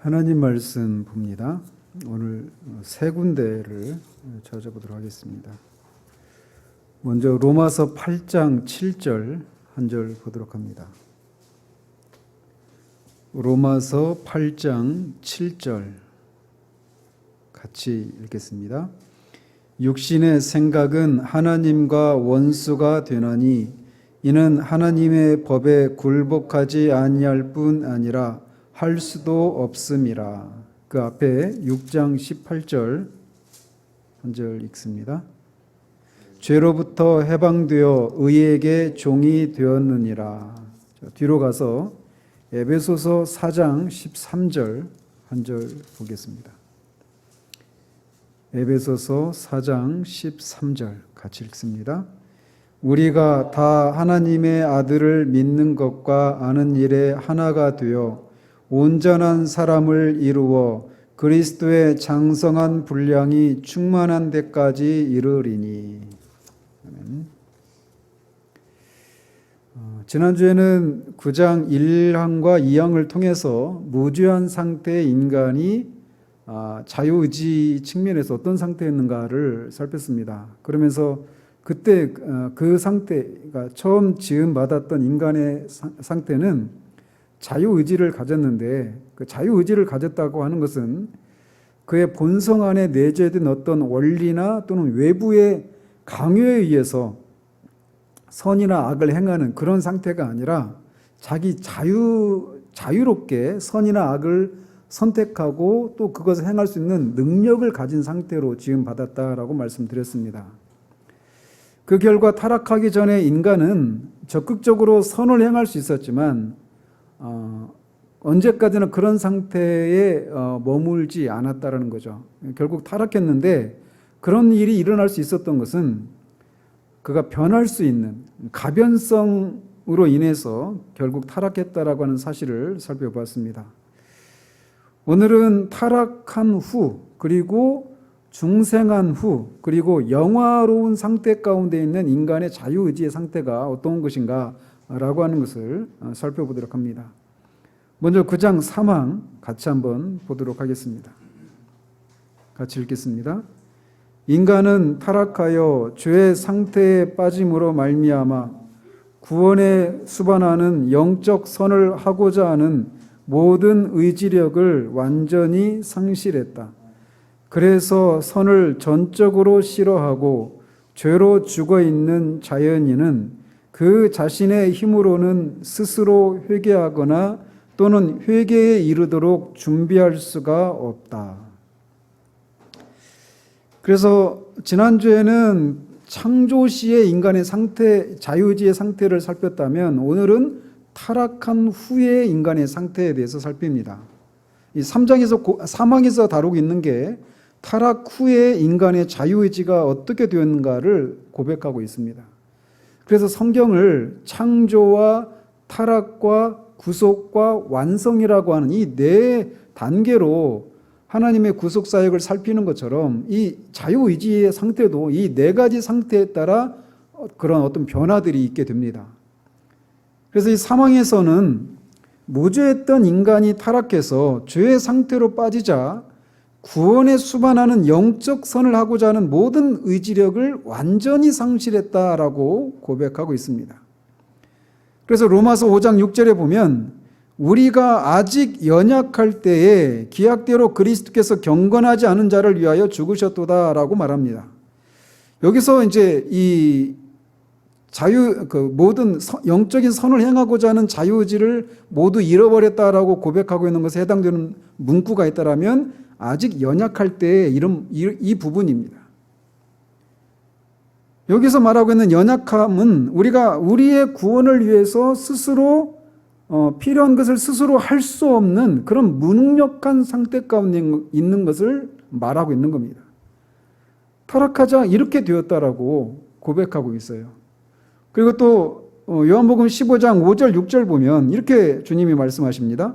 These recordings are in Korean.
하나님 말씀 봅니다. 오늘 세 군데를 찾아보도록 하겠습니다. 먼저 로마서 8장 7절 한 절 보도록 합니다. 로마서 8장 7절 같이 읽겠습니다. 육신의 생각은 하나님과 원수가 되나니 이는 하나님의 법에 굴복하지 아니할 뿐 아니라 할 수도 없음이라. 그 앞에 6장 18절 한 절 읽습니다. 죄로부터 해방되어 의에게 종이 되었느니라. 뒤로 가서 에베소서 4장 13절 한 절 보겠습니다. 에베소서 4장 13절 같이 읽습니다. 우리가 다 하나님의 아들을 믿는 것과 아는 일에 하나가 되어 온전한 사람을 이루어 그리스도의 장성한 분량이 충만한 데까지 이르리니. 아멘. 지난주에는 9장 1항과 2항을 통해서 무죄한 상태의 인간이 자유의지 측면에서 어떤 상태였는가를 살폈습니다. 그러면서 그때 그 상태가 처음 지음받았던 인간의 상태는 자유의지를 가졌는데, 그 자유의지를 가졌다고 하는 것은 그의 본성 안에 내재된 어떤 원리나 또는 외부의 강요에 의해서 선이나 악을 행하는 그런 상태가 아니라 자기 자유롭게 선이나 악을 선택하고 또 그것을 행할 수 있는 능력을 가진 상태로 지음받았다라고 말씀드렸습니다. 그 결과 타락하기 전에 인간은 적극적으로 선을 행할 수 있었지만 언제까지나 그런 상태에 머물지 않았다라는 거죠. 결국 타락했는데 그런 일이 일어날 수 있었던 것은 그가 변할 수 있는 가변성으로 인해서 결국 타락했다라고 하는 사실을 살펴보았습니다. 오늘은 타락한 후, 그리고 중생한 후, 그리고 영화로운 상태 가운데 있는 인간의 자유의지의 상태가 어떤 것인가 라고 하는 것을 살펴보도록 합니다. 먼저 9장 3항 같이 한번 보도록 하겠습니다. 같이 읽겠습니다. 인간은 타락하여 죄의 상태에 빠짐으로 말미암아 구원에 수반하는 영적 선을 하고자 하는 모든 의지력을 완전히 상실했다. 그래서 선을 전적으로 싫어하고 죄로 죽어있는 자연인은 그 자신의 힘으로는 스스로 회개하거나 또는 회개에 이르도록 준비할 수가 없다. 그래서 지난주에는 창조 시의 인간의 상태, 자유의지의 상태를 살폈다면 오늘은 타락한 후의 인간의 상태에 대해서 살핍니다. 이 3장에서, 사망에서 다루고 있는 게 타락 후의 인간의 자유의지가 어떻게 되었는가를 고백하고 있습니다. 그래서 성경을 창조와 타락과 구속과 완성이라고 하는 이 네 단계로 하나님의 구속 사역을 살피는 것처럼 이 자유의지의 상태도 이 네 가지 상태에 따라 그런 어떤 변화들이 있게 됩니다. 그래서 이 사망에서는 무죄했던 인간이 타락해서 죄의 상태로 빠지자 구원에 수반하는 영적 선을 하고자 하는 모든 의지력을 완전히 상실했다라고 고백하고 있습니다. 그래서 로마서 5장 6절에 보면 우리가 아직 연약할 때에 기약대로 그리스도께서 경건하지 않은 자를 위하여 죽으셨도다라고 말합니다. 여기서 이제 이 모든 영적인 선을 행하고자 하는 자유의지를 모두 잃어버렸다라고 고백하고 있는 것에 해당되는 문구가 있다라면 아직 연약할 때의 이 부분입니다. 여기서 말하고 있는 연약함은 우리가 우리의 구원을 위해서 스스로 필요한 것을 스스로 할 수 없는 그런 무능력한 상태 가운데 있는 것을 말하고 있는 겁니다. 타락하자 이렇게 되었다라고 고백하고 있어요. 그리고 또 요한복음 15장 5절 6절 보면 이렇게 주님이 말씀하십니다.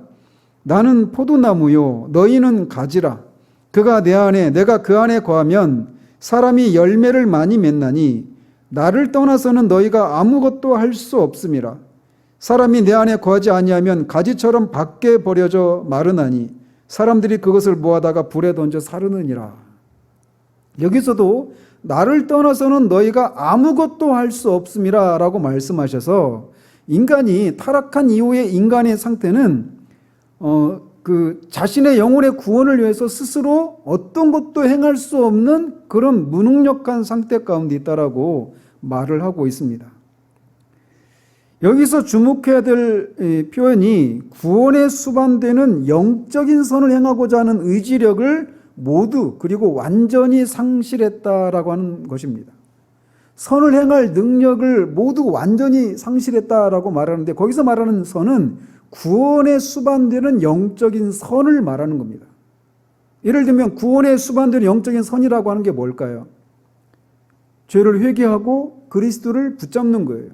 나는 포도나무요 너희는 가지라. 그가 내 안에 내가 그 안에 거하면 사람이 열매를 많이 맺나니 나를 떠나서는 너희가 아무것도 할 수 없음이라. 사람이 내 안에 거하지 아니하면 가지처럼 밖에 버려져 마르나니 사람들이 그것을 모아다가 불에 던져 사르느니라. 여기서도 나를 떠나서는 너희가 아무것도 할 수 없음이라 라고 말씀하셔서 인간이 타락한 이후의 인간의 상태는 자신의 영혼의 구원을 위해서 스스로 어떤 것도 행할 수 없는 그런 무능력한 상태 가운데 있다라고 말을 하고 있습니다. 여기서 주목해야 될 표현이 구원에 수반되는 영적인 선을 행하고자 하는 의지력을 모두 그리고 완전히 상실했다라고 하는 것입니다. 선을 행할 능력을 모두 완전히 상실했다라고 말하는데 거기서 말하는 선은 구원에 수반되는 영적인 선을 말하는 겁니다. 예를 들면 구원에 수반되는 영적인 선이라고 하는 게 뭘까요? 죄를 회개하고 그리스도를 붙잡는 거예요.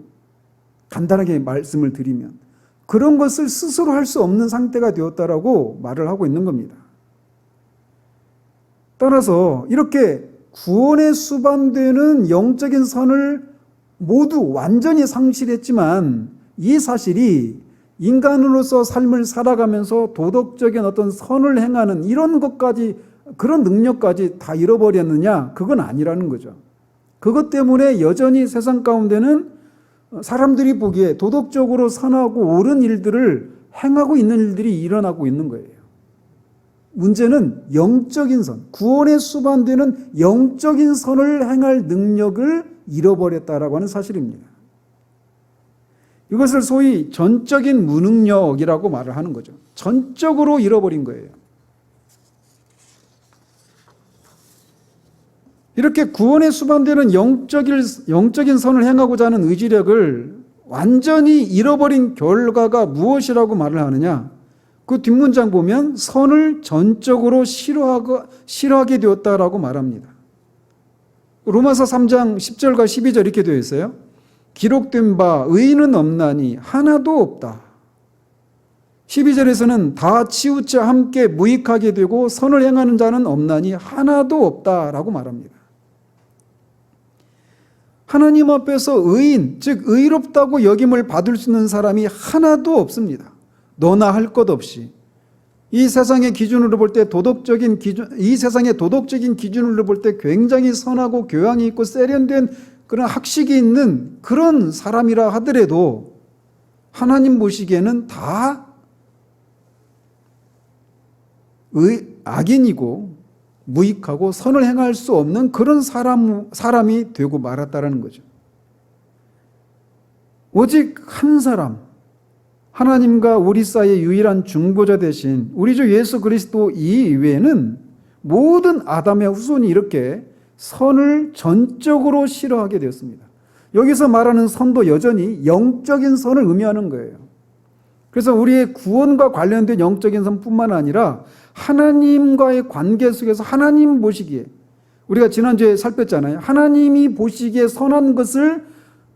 간단하게 말씀을 드리면 그런 것을 스스로 할 수 없는 상태가 되었다라고 말을 하고 있는 겁니다. 따라서 이렇게 구원에 수반되는 영적인 선을 모두 완전히 상실했지만 이 사실이 인간으로서 삶을 살아가면서 도덕적인 어떤 선을 행하는 이런 것까지 그런 능력까지 다 잃어버렸느냐? 그건 아니라는 거죠. 그것 때문에 여전히 세상 가운데는 사람들이 보기에 도덕적으로 선하고 옳은 일들을 행하고 있는 일들이 일어나고 있는 거예요. 문제는 영적인 선, 구원에 수반되는 영적인 선을 행할 능력을 잃어버렸다라고 하는 사실입니다. 이것을 소위 전적인 무능력이라고 말을 하는 거죠. 전적으로 잃어버린 거예요. 이렇게 구원에 수반되는 영적인 선을 행하고자 하는 의지력을 완전히 잃어버린 결과가 무엇이라고 말을 하느냐? 그 뒷문장 보면 선을 전적으로 싫어하게 되었다라고 말합니다. 로마서 3장 10절과 12절 이렇게 되어 있어요. 기록된 바 의인은 없나니 하나도 없다. 12절에서는 다 치우쳐 함께 무익하게 되고 선을 행하는 자는 없나니 하나도 없다라고 말합니다. 하나님 앞에서 의인, 즉 의롭다고 여김을 받을 수 있는 사람이 하나도 없습니다. 너나 할 것 없이. 이 세상의 기준으로 볼 때 이 세상의 도덕적인 기준으로 볼 때 굉장히 선하고 교양이 있고 세련된 그런 학식이 있는 그런 사람이라 하더라도 하나님 보시기에는 다 악인이고 무익하고 선을 행할 수 없는 그런 사람이 되고 말았다라는 거죠. 오직 한 사람, 하나님과 우리 사이의 유일한 중보자 대신 우리 주 예수 그리스도 이외에는 모든 아담의 후손이 이렇게 선을 전적으로 싫어하게 되었습니다. 여기서 말하는 선도 여전히 영적인 선을 의미하는 거예요. 그래서 우리의 구원과 관련된 영적인 선뿐만 아니라 하나님과의 관계 속에서 하나님 보시기에 우리가 지난주에 살폈잖아요. 하나님이 보시기에 선한 것을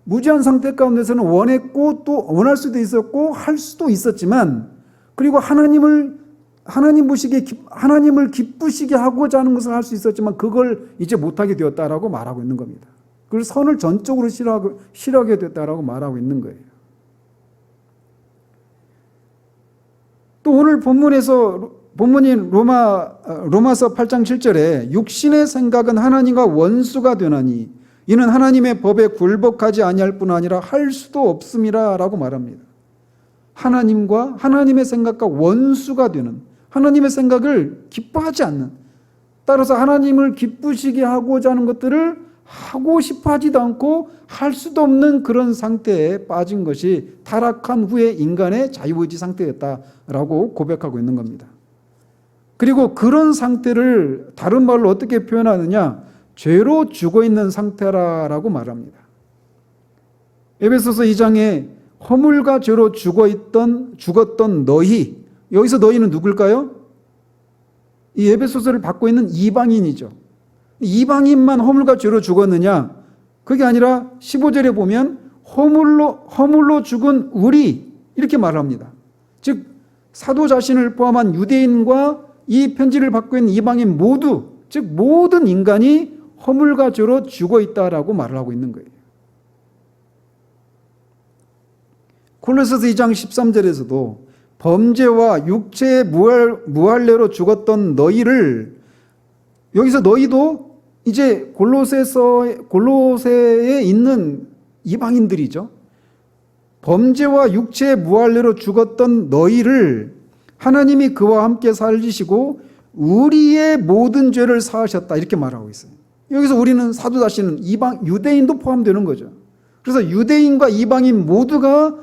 무지한 상태 가운데서는 원했고 또 원할 수도 있었고 할 수도 있었지만 그리고 하나님을 기쁘시게 하고자 하는 것을 할 수 있었지만 그걸 이제 못하게 되었다라고 말하고 있는 겁니다. 그걸 선을 전적으로 싫어하게 됐다라고 말하고 있는 거예요. 또 오늘 본문인 로마서 8장 7절에 육신의 생각은 하나님과 원수가 되나니 이는 하나님의 법에 굴복하지 아니할 뿐 아니라 할 수도 없음이라 라고 말합니다. 하나님의 생각과 원수가 되는 하나님의 생각을 기뻐하지 않는 따라서 하나님을 기쁘시게 하고자 하는 것들을 하고 싶어 하지도 않고 할 수도 없는 그런 상태에 빠진 것이 타락한 후에 인간의 자유의지 상태였다라고 고백하고 있는 겁니다. 그리고 그런 상태를 다른 말로 어떻게 표현하느냐? 죄로 죽어있는 상태라고 말합니다. 에베소서 2장에 허물과 죄로 죽었던 너희, 여기서 너희는 누굴까요? 이 에베소서를 받고 있는 이방인이죠. 이방인만 허물과 죄로 죽었느냐? 그게 아니라 15절에 보면 허물로 죽은 우리 이렇게 말합니다. 즉 사도 자신을 포함한 유대인과 이 편지를 받고 있는 이방인 모두, 즉 모든 인간이 허물과 죄로 죽어있다라고 말을 하고 있는 거예요. 골로새서 2장 13절에서도 범죄와 육체의 무할례로 죽었던 너희를, 여기서 너희도 이제 골로새에 있는 이방인들이죠. 범죄와 육체의 무할례로 죽었던 너희를 하나님이 그와 함께 살리시고 우리의 모든 죄를 사하셨다, 이렇게 말하고 있어요. 여기서 우리는 사도 자신은 유대인도 포함되는 거죠. 그래서 유대인과 이방인 모두가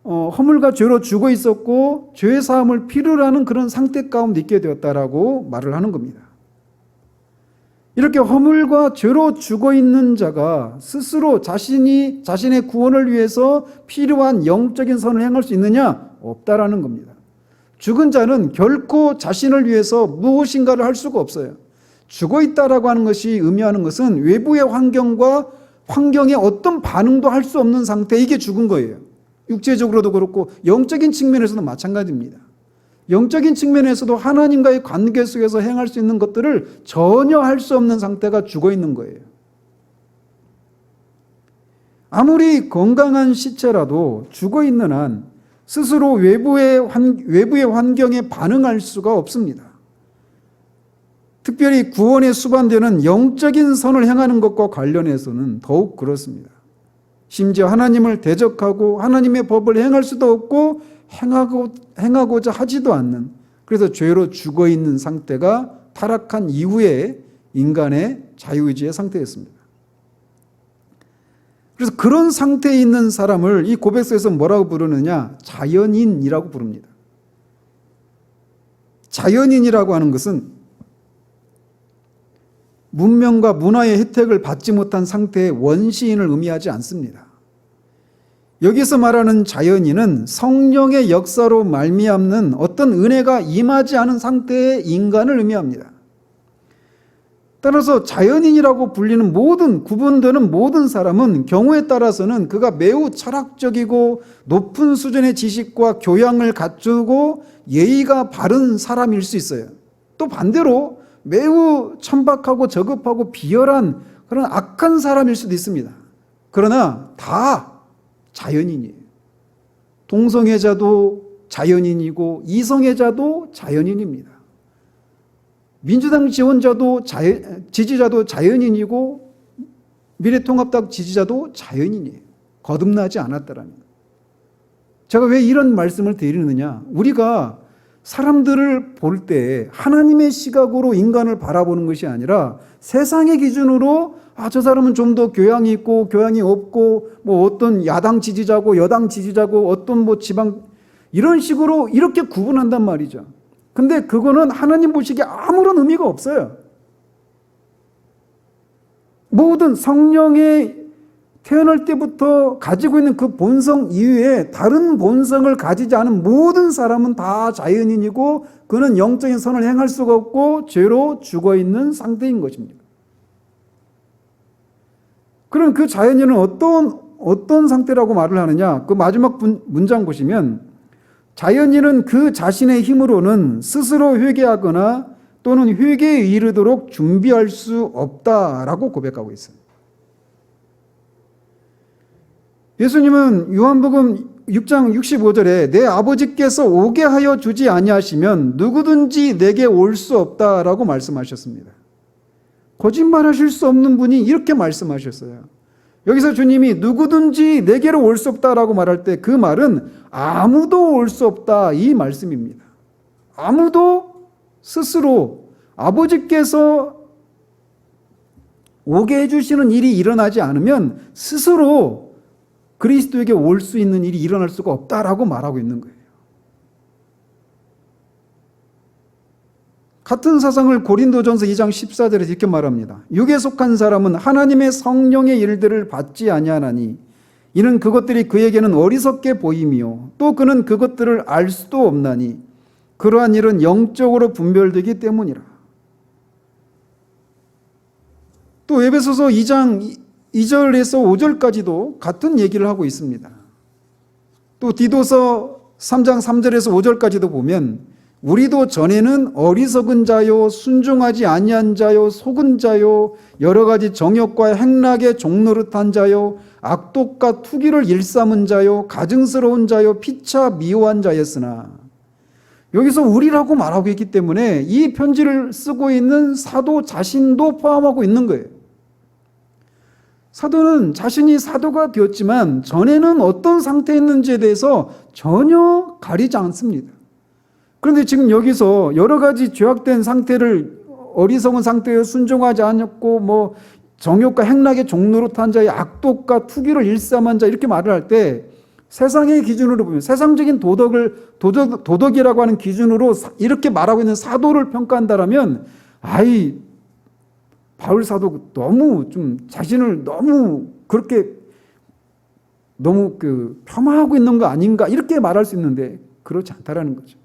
허물과 죄로 죽어 있었고 죄 사함을 필요로 하는 그런 상태 가운데 있게 되었다라고 말을 하는 겁니다. 이렇게 허물과 죄로 죽어 있는 자가 스스로 자신의 구원을 위해서 필요한 영적인 선을 행할 수 있느냐? 없다라는 겁니다. 죽은 자는 결코 자신을 위해서 무엇인가를 할 수가 없어요. 죽어 있다라고 하는 것이 의미하는 것은 외부의 환경에 어떤 반응도 할 수 없는 상태, 이게 죽은 거예요. 육체적으로도 그렇고 영적인 측면에서도 마찬가지입니다. 영적인 측면에서도 하나님과의 관계 속에서 행할 수 있는 것들을 전혀 할 수 없는 상태가 죽어 있는 거예요. 아무리 건강한 시체라도 죽어 있는 한 스스로 외부의 환경에 반응할 수가 없습니다. 특별히 구원에 수반되는 영적인 선을 행하는 것과 관련해서는 더욱 그렇습니다. 심지어 하나님을 대적하고 하나님의 법을 행할 수도 없고 행하고자 하지도 않는, 그래서 죄로 죽어 있는 상태가 타락한 이후의 인간의 자유의지의 상태였습니다. 그래서 그런 상태에 있는 사람을 이 고백서에서 뭐라고 부르느냐? 자연인이라고 부릅니다. 자연인이라고 하는 것은 문명과 문화의 혜택을 받지 못한 상태의 원시인을 의미하지 않습니다. 여기서 말하는 자연인은 성령의 역사로 말미암는 어떤 은혜가 임하지 않은 상태의 인간을 의미합니다. 따라서 자연인이라고 불리는 구분되는 모든 사람은 경우에 따라서는 그가 매우 철학적이고 높은 수준의 지식과 교양을 갖추고 예의가 바른 사람일 수 있어요. 또 반대로 매우 천박하고 저급하고 비열한 그런 악한 사람일 수도 있습니다. 그러나 다 자연인이에요. 동성애자도 자연인이고 이성애자도 자연인입니다. 민주당 지지자도 자연인이고 미래통합당 지지자도 자연인이에요. 거듭나지 않았다라는 거예요. 제가 왜 이런 말씀을 드리느냐? 우리가 사람들을 볼 때 하나님의 시각으로 인간을 바라보는 것이 아니라 세상의 기준으로 저 사람은 좀 더 교양이 있고 교양이 없고 어떤 야당 지지자고 여당 지지자고 어떤 지방 이런 식으로 이렇게 구분한단 말이죠. 근데 그거는 하나님 보시기에 아무런 의미가 없어요. 모든 성령의 태어날 때부터 가지고 있는 그 본성 이외에 다른 본성을 가지지 않은 모든 사람은 다 자연인이고 그는 영적인 선을 행할 수가 없고 죄로 죽어 있는 상태인 것입니다. 그럼 그 자연인은 어떤 상태라고 말을 하느냐? 그 마지막 문장 보시면 자연인은 그 자신의 힘으로는 스스로 회개하거나 또는 회개에 이르도록 준비할 수 없다라고 고백하고 있어요. 예수님은 요한복음 6장 65절에 내 아버지께서 오게 하여 주지 아니하시면 누구든지 내게 올 수 없다라고 말씀하셨습니다. 거짓말하실 수 없는 분이 이렇게 말씀하셨어요. 여기서 주님이 누구든지 내게로 올 수 없다라고 말할 때 그 말은 아무도 올 수 없다 이 말씀입니다. 아무도 스스로 아버지께서 오게 해주시는 일이 일어나지 않으면 스스로 그리스도에게 올 수 있는 일이 일어날 수가 없다라고 말하고 있는 거예요. 같은 사상을 고린도전서 2장 14절에서 이렇게 말합니다. 육에 속한 사람은 하나님의 성령의 일들을 받지 아니하나니 이는 그것들이 그에게는 어리석게 보임이요 또 그는 그것들을 알 수도 없나니 그러한 일은 영적으로 분별되기 때문이라. 또 에베소서 2장 2절에서 5절까지도 같은 얘기를 하고 있습니다. 또 디도서 3장 3절에서 5절까지도 보면 우리도 전에는 어리석은 자요 순종하지 아니한 자요 속은 자요 여러 가지 정욕과 행락에 종노릇한 자요 악독과 투기를 일삼은 자요 가증스러운 자요 피차 미워한 자였으나 여기서 우리라고 말하고 있기 때문에 이 편지를 쓰고 있는 사도 자신도 포함하고 있는 거예요. 사도는 자신이 사도가 되었지만 전에는 어떤 상태였는지에 대해서 전혀 가리지 않습니다. 그런데 지금 여기서 여러 가지 죄악된 상태를, 어리석은 상태에 순종하지 않았고 정욕과 행락의 종로로 탄 자의 악독과 투기를 일삼한 자, 이렇게 말을 할 때 세상의 기준으로 보면, 세상적인 도덕이라고 하는 기준으로 이렇게 말하고 있는 사도를 평가한다라면, 바울 사도 너무 좀 자신을 너무 폄하하고 있는 거 아닌가, 이렇게 말할 수 있는데 그렇지 않다라는 거죠.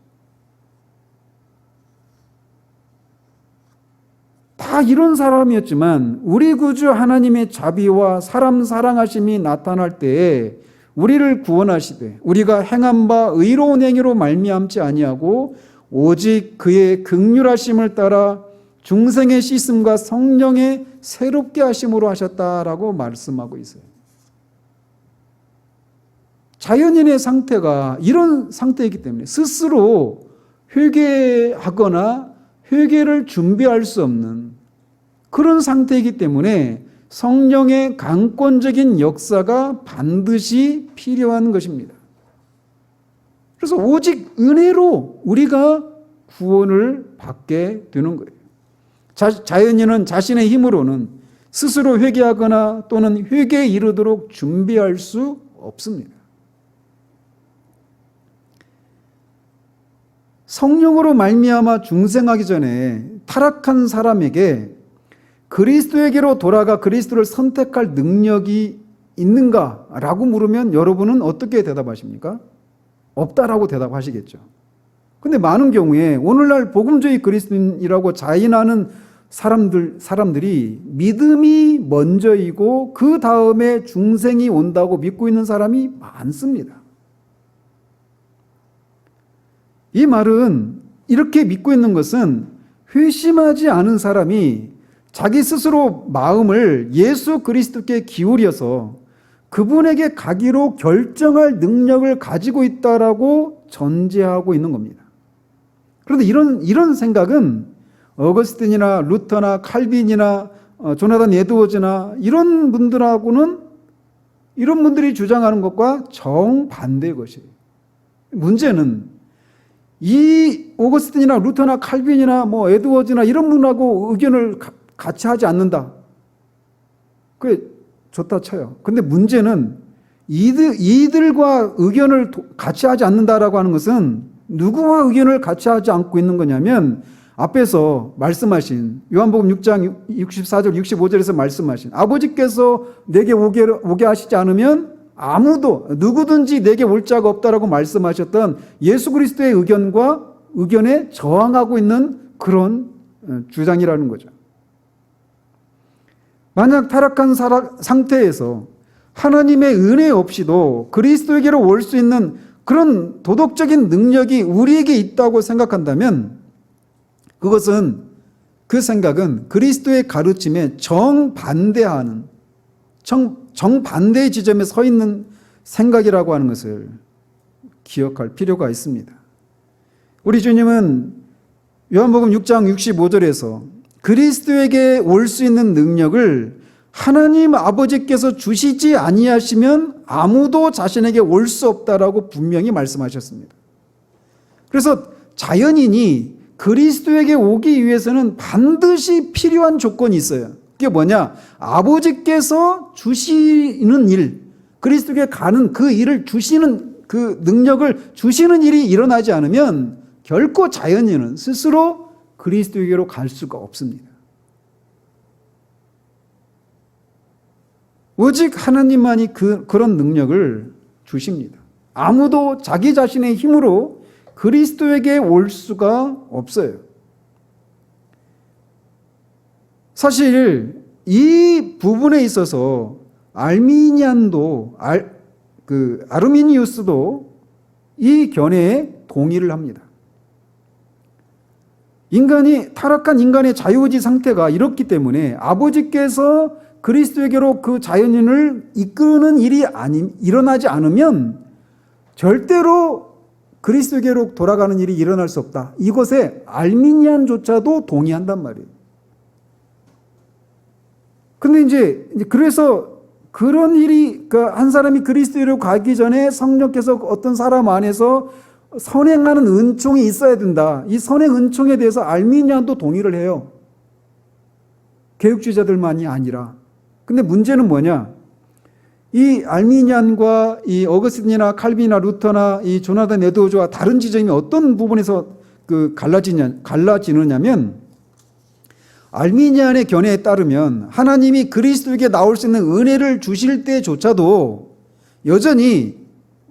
다 이런 사람이었지만 우리 구주 하나님의 자비와 사람 사랑하심이 나타날 때에 우리를 구원하시되 우리가 행한 바 의로운 행위로 말미암지 아니하고 오직 그의 긍휼하심을 따라 중생의 씻음과 성령의 새롭게 하심으로 하셨다라고 말씀하고 있어요. 자연인의 상태가 이런 상태이기 때문에 스스로 회개하거나 회개를 준비할 수 없는 그런 상태이기 때문에 성령의 강권적인 역사가 반드시 필요한 것입니다. 그래서 오직 은혜로 우리가 구원을 받게 되는 거예요. 자연인은 자신의 힘으로는 스스로 회개하거나 또는 회개에 이르도록 준비할 수 없습니다. 성령으로 말미암아 중생하기 전에 타락한 사람에게 그리스도에게로 돌아가 그리스도를 선택할 능력이 있는가라고 물으면 여러분은 어떻게 대답하십니까? 없다라고 대답하시겠죠. 근데 많은 경우에 오늘날 복음주의 그리스도인이라고 자인하는 사람들이 믿음이 먼저이고 그 다음에 중생이 온다고 믿고 있는 사람이 많습니다. 이 말은, 이렇게 믿고 있는 것은 회심하지 않은 사람이 자기 스스로 마음을 예수 그리스도께 기울여서 그분에게 가기로 결정할 능력을 가지고 있다라고 전제하고 있는 겁니다. 그런데 이런 생각은 어거스틴이나 루터나 칼빈이나 조나단 에드워즈나 이런 분들이 주장하는 것과 정반대의 것이에요. 문제는 이 오거스틴이나 루터나 칼빈이나 에드워즈나 이런 분하고 의견을 같이 하지 않는다. 그게 좋다 쳐요. 근데 문제는 이들과 의견을 같이 하지 않는다라고 하는 것은 누구와 의견을 같이 하지 않고 있는 거냐면 앞에서 말씀하신 요한복음 6장 64절 65절에서 말씀하신 아버지께서 내게 오게 하시지 않으면 아무도 누구든지 내게 올 자가 없다라고 말씀하셨던 예수 그리스도의 의견에 저항하고 있는 그런 주장이라는 거죠. 만약 타락한 상태에서 하나님의 은혜 없이도 그리스도에게로 올 수 있는 그런 도덕적인 능력이 우리에게 있다고 생각한다면 그 생각은 그리스도의 가르침에 정반대의 지점에 서 있는 생각이라고 하는 것을 기억할 필요가 있습니다. 우리 주님은 요한복음 6장 65절에서 그리스도에게 올 수 있는 능력을 하나님 아버지께서 주시지 아니하시면 아무도 자신에게 올 수 없다라고 분명히 말씀하셨습니다. 그래서 자연인이 그리스도에게 오기 위해서는 반드시 필요한 조건이 있어요. 그게 뭐냐? 아버지께서 주시는 일, 그리스도에게 가는 그 일을 주시는, 그 능력을 주시는 일이 일어나지 않으면 결코 자연인은 스스로 그리스도에게로 갈 수가 없습니다. 오직 하나님만이 그런 능력을 주십니다. 아무도 자기 자신의 힘으로 그리스도에게 올 수가 없어요. 사실 이 부분에 있어서 아르미니우스도 이 견해에 동의를 합니다. 타락한 인간의 자유의지 상태가 이렇기 때문에 아버지께서 그리스도에게로 그 자연인을 이끄는 일이 일어나지 않으면 절대로 그리스도에게로 돌아가는 일이 일어날 수 없다. 이것에 알미니안조차도 동의한단 말이에요. 근데 이제 그래서 그런 일이 한 사람이 그리스도로 가기 전에 성령께서 어떤 사람 안에서 선행하는 은총이 있어야 된다. 이 선행 은총에 대해서 알미니안도 동의를 해요. 개혁주의자들만이 아니라. 근데 문제는 뭐냐? 이 알미니안과 이 어거스틴이나 칼빈이나 루터나 이 조나단 에드워즈와 다른 지점이 어떤 부분에서 갈라지느냐면, 알미니안의 견해에 따르면 하나님이 그리스도에게 나올 수 있는 은혜를 주실 때조차도 여전히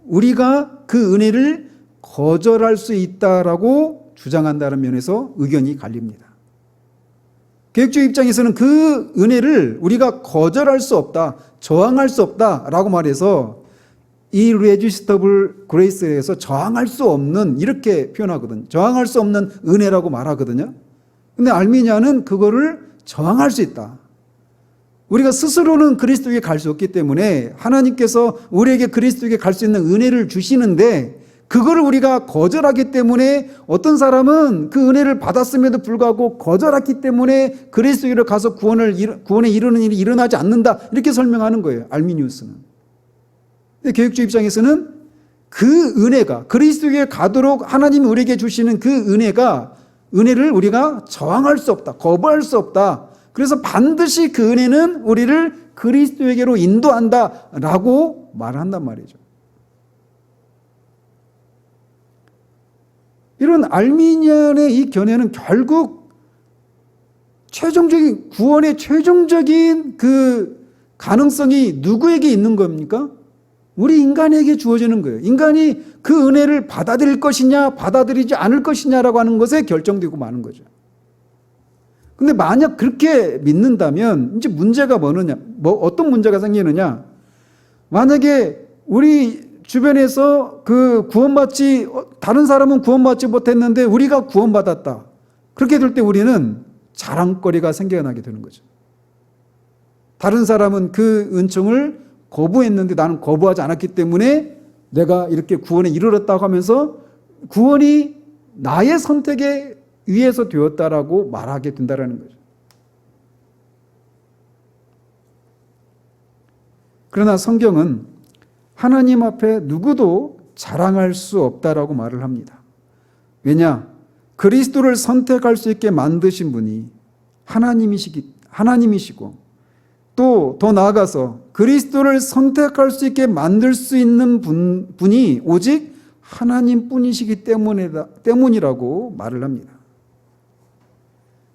우리가 그 은혜를 거절할 수 있다라고 주장한다는 면에서 의견이 갈립니다. 개혁주의 입장에서는 그 은혜를 우리가 거절할 수 없다, 저항할 수 없다라고 말해서 irresistible grace에 대해서 저항할 수 없는, 이렇게 표현하거든요. 저항할 수 없는 은혜라고 말하거든요. 근데 알미니아는 그거를 저항할 수 있다. 우리가 스스로는 그리스도에게 갈 수 없기 때문에 하나님께서 우리에게 그리스도에게 갈 수 있는 은혜를 주시는데, 그거를 우리가 거절하기 때문에 어떤 사람은 그 은혜를 받았음에도 불구하고 거절했기 때문에 그리스도에게로 가서 구원에 이르는 일이 일어나지 않는다, 이렇게 설명하는 거예요, 알미니우스는. 근데 개혁주의 입장에서는 그 은혜가, 그리스도에게 가도록 하나님이 우리에게 주시는 그 은혜를 우리가 저항할 수 없다, 거부할 수 없다. 그래서 반드시 그 은혜는 우리를 그리스도에게로 인도한다라고 말한단 말이죠. 이런 알미니안의 이 견해는 결국 구원의 최종적인 그 가능성이 누구에게 있는 겁니까? 우리 인간에게 주어지는 거예요. 인간이 그 은혜를 받아들일 것이냐, 받아들이지 않을 것이냐라고 하는 것에 결정되고 마는 거죠. 근데 만약 그렇게 믿는다면 이제 문제가 어떤 문제가 생기느냐? 만약에 우리 주변에서 다른 사람은 구원받지 못했는데 우리가 구원받았다. 그렇게 될 때 우리는 자랑거리가 생겨나게 되는 거죠. 다른 사람은 그 은총을 거부했는데 나는 거부하지 않았기 때문에 내가 이렇게 구원에 이르렀다고 하면서 구원이 나의 선택에 의해서 되었다라고 말하게 된다는 거죠. 그러나 성경은 하나님 앞에 누구도 자랑할 수 없다라고 말을 합니다. 왜냐? 그리스도를 선택할 수 있게 만드신 분이 하나님이시고, 또 더 나아가서 그리스도를 선택할 수 있게 만들 수 있는 분이 오직 하나님뿐이시기 때문이라고 말을 합니다.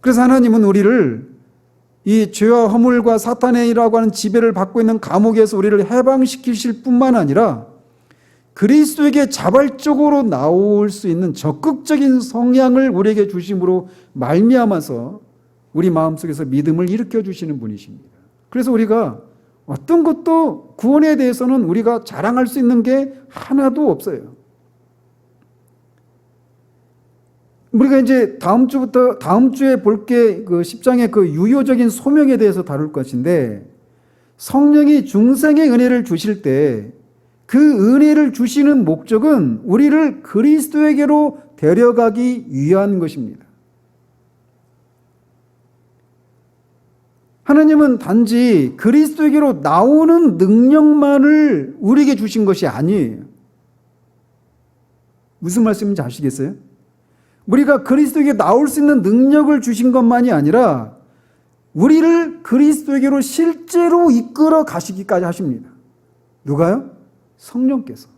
그래서 하나님은 우리를 이 죄와 허물과 사탄의 일이라고 하는 지배를 받고 있는 감옥에서 우리를 해방시키실 뿐만 아니라 그리스도에게 자발적으로 나올 수 있는 적극적인 성향을 우리에게 주심으로 말미암아서 우리 마음속에서 믿음을 일으켜 주시는 분이십니다. 그래서 우리가 어떤 것도 구원에 대해서는 우리가 자랑할 수 있는 게 하나도 없어요. 우리가 이제 다음 주에 볼 게 그 10장의 그 유효적인 소명에 대해서 다룰 것인데, 성령이 중생의 은혜를 주실 때 그 은혜를 주시는 목적은 우리를 그리스도에게로 데려가기 위한 것입니다. 하나님은 단지 그리스도에게로 나오는 능력만을 우리에게 주신 것이 아니에요. 무슨 말씀인지 아시겠어요? 우리가 그리스도에게 나올 수 있는 능력을 주신 것만이 아니라 우리를 그리스도에게로 실제로 이끌어 가시기까지 하십니다. 누가요? 성령께서.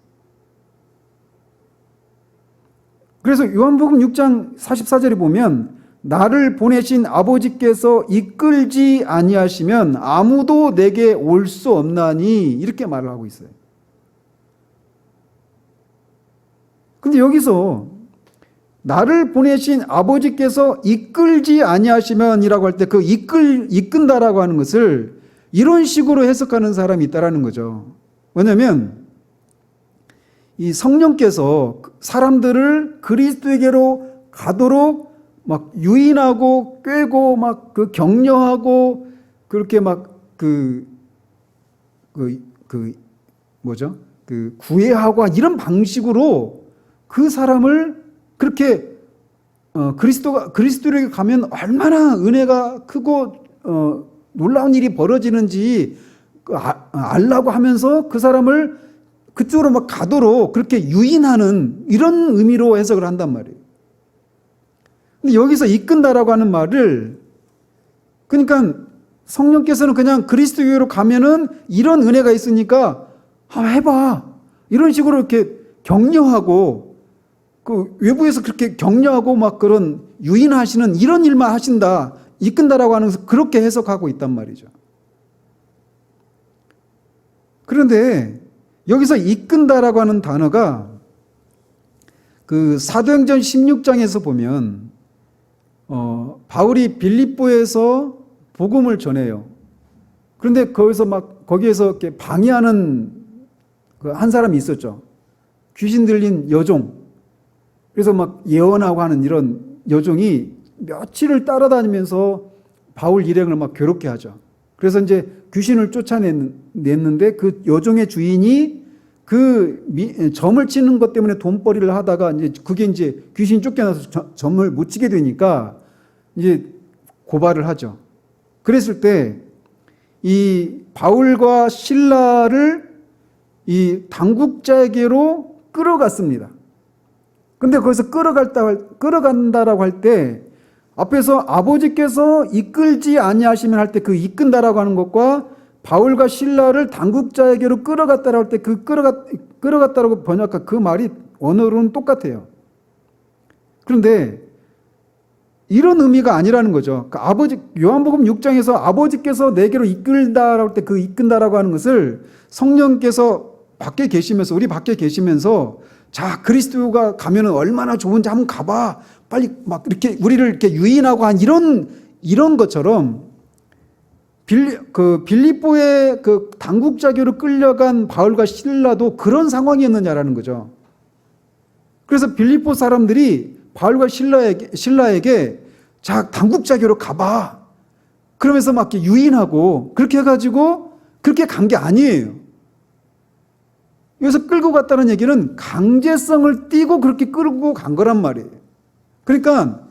그래서 요한복음 6장 44절에 보면 나를 보내신 아버지께서 이끌지 아니하시면 아무도 내게 올 수 없나니, 이렇게 말을 하고 있어요. 근데 여기서 나를 보내신 아버지께서 이끌지 아니하시면이라고 할 때 그 이끈다라고 하는 것을 이런 식으로 해석하는 사람이 있다라는 거죠. 왜냐하면 이 성령께서 사람들을 그리스도에게로 가도록 막 유인하고 꿰고 막 그 격려하고 그렇게 막 구애하고 이런 방식으로 그 사람을 그렇게 그리스도에게 가면 얼마나 은혜가 크고 놀라운 일이 벌어지는지 알라고 하면서 그 사람을 그쪽으로 막 가도록 그렇게 유인하는 이런 의미로 해석을 한단 말이에요. 근데 여기서 이끈다라고 하는 말을, 그러니까 성령께서는 그냥 그리스도로 가면은 이런 은혜가 있으니까 해봐, 이런 식으로 이렇게 격려하고, 그 외부에서 그렇게 격려하고 막 그런 유인하시는 이런 일만 하신다, 이끈다라고 하는 것을 그렇게 해석하고 있단 말이죠. 그런데 여기서 이끈다라고 하는 단어가 그 사도행전 16장에서 보면 바울이 빌립보에서 복음을 전해요. 그런데 거기에서 이렇게 방해하는 그 한 사람이 있었죠. 귀신 들린 여종. 그래서 막 예언하고 하는 이런 여종이 며칠을 따라다니면서 바울 일행을 막 괴롭게 하죠. 그래서 이제 귀신을 쫓아냈는데 그 여종의 주인이 그 점을 치는 것 때문에 돈벌이를 하다가 이제 그게 이제 귀신이 쫓겨나서 점을 못 치게 되니까 이제 고발을 하죠. 그랬을 때 이 바울과 실라를 이 당국자에게로 끌어갔습니다. 근데 거기서 끌어간다라고 할 때 앞에서 아버지께서 이끌지 아니하시면 할 때 그 이끈다라고 하는 것과 바울과 실라를 당국자에게로 끌어갔다라고 할 때 그 끌어갔다라고 번역한 그 말이 언어로는 똑같아요. 그런데 이런 의미가 아니라는 거죠. 그러니까 요한복음 6장에서 아버지께서 내게로 이끌다라고 할 때 그 이끈다라고 하는 것을 성령께서 밖에 계시면서, 우리 밖에 계시면서, 자, 그리스도가 가면은 얼마나 좋은지 한번 가봐, 빨리 막 이렇게 우리를 이렇게 유인하고 한 이런 것처럼 빌립보의 그 당국자교로 끌려간 바울과 실라도 그런 상황이었느냐라는 거죠. 그래서 빌립보 사람들이 바울과 실라에게 자, 당국자교로 가봐, 그러면서 막 이렇게 유인하고 그렇게 해가지고 그렇게 간 게 아니에요. 여기서 끌고 갔다는 얘기는 강제성을 띠고 그렇게 끌고 간 거란 말이에요. 그러니까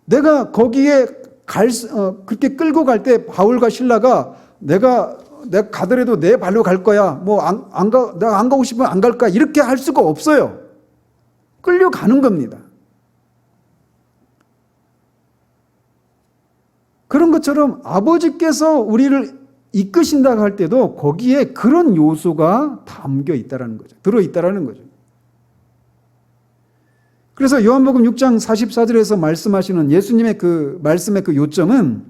내가 거기에 그렇게 끌고 갈 때 바울과 실라가 내가 가더라도 내 발로 갈 거야, 뭐 내가 안 가고 싶으면 안 갈 거야, 이렇게 할 수가 없어요. 끌려가는 겁니다. 그런 것처럼 아버지께서 우리를 이끄신다고 할 때도 거기에 그런 요소가 담겨 있다라는 거죠. 들어있다라는 거죠. 그래서 요한복음 6장 44절에서 말씀하시는 예수님의 그 말씀의 그 요점은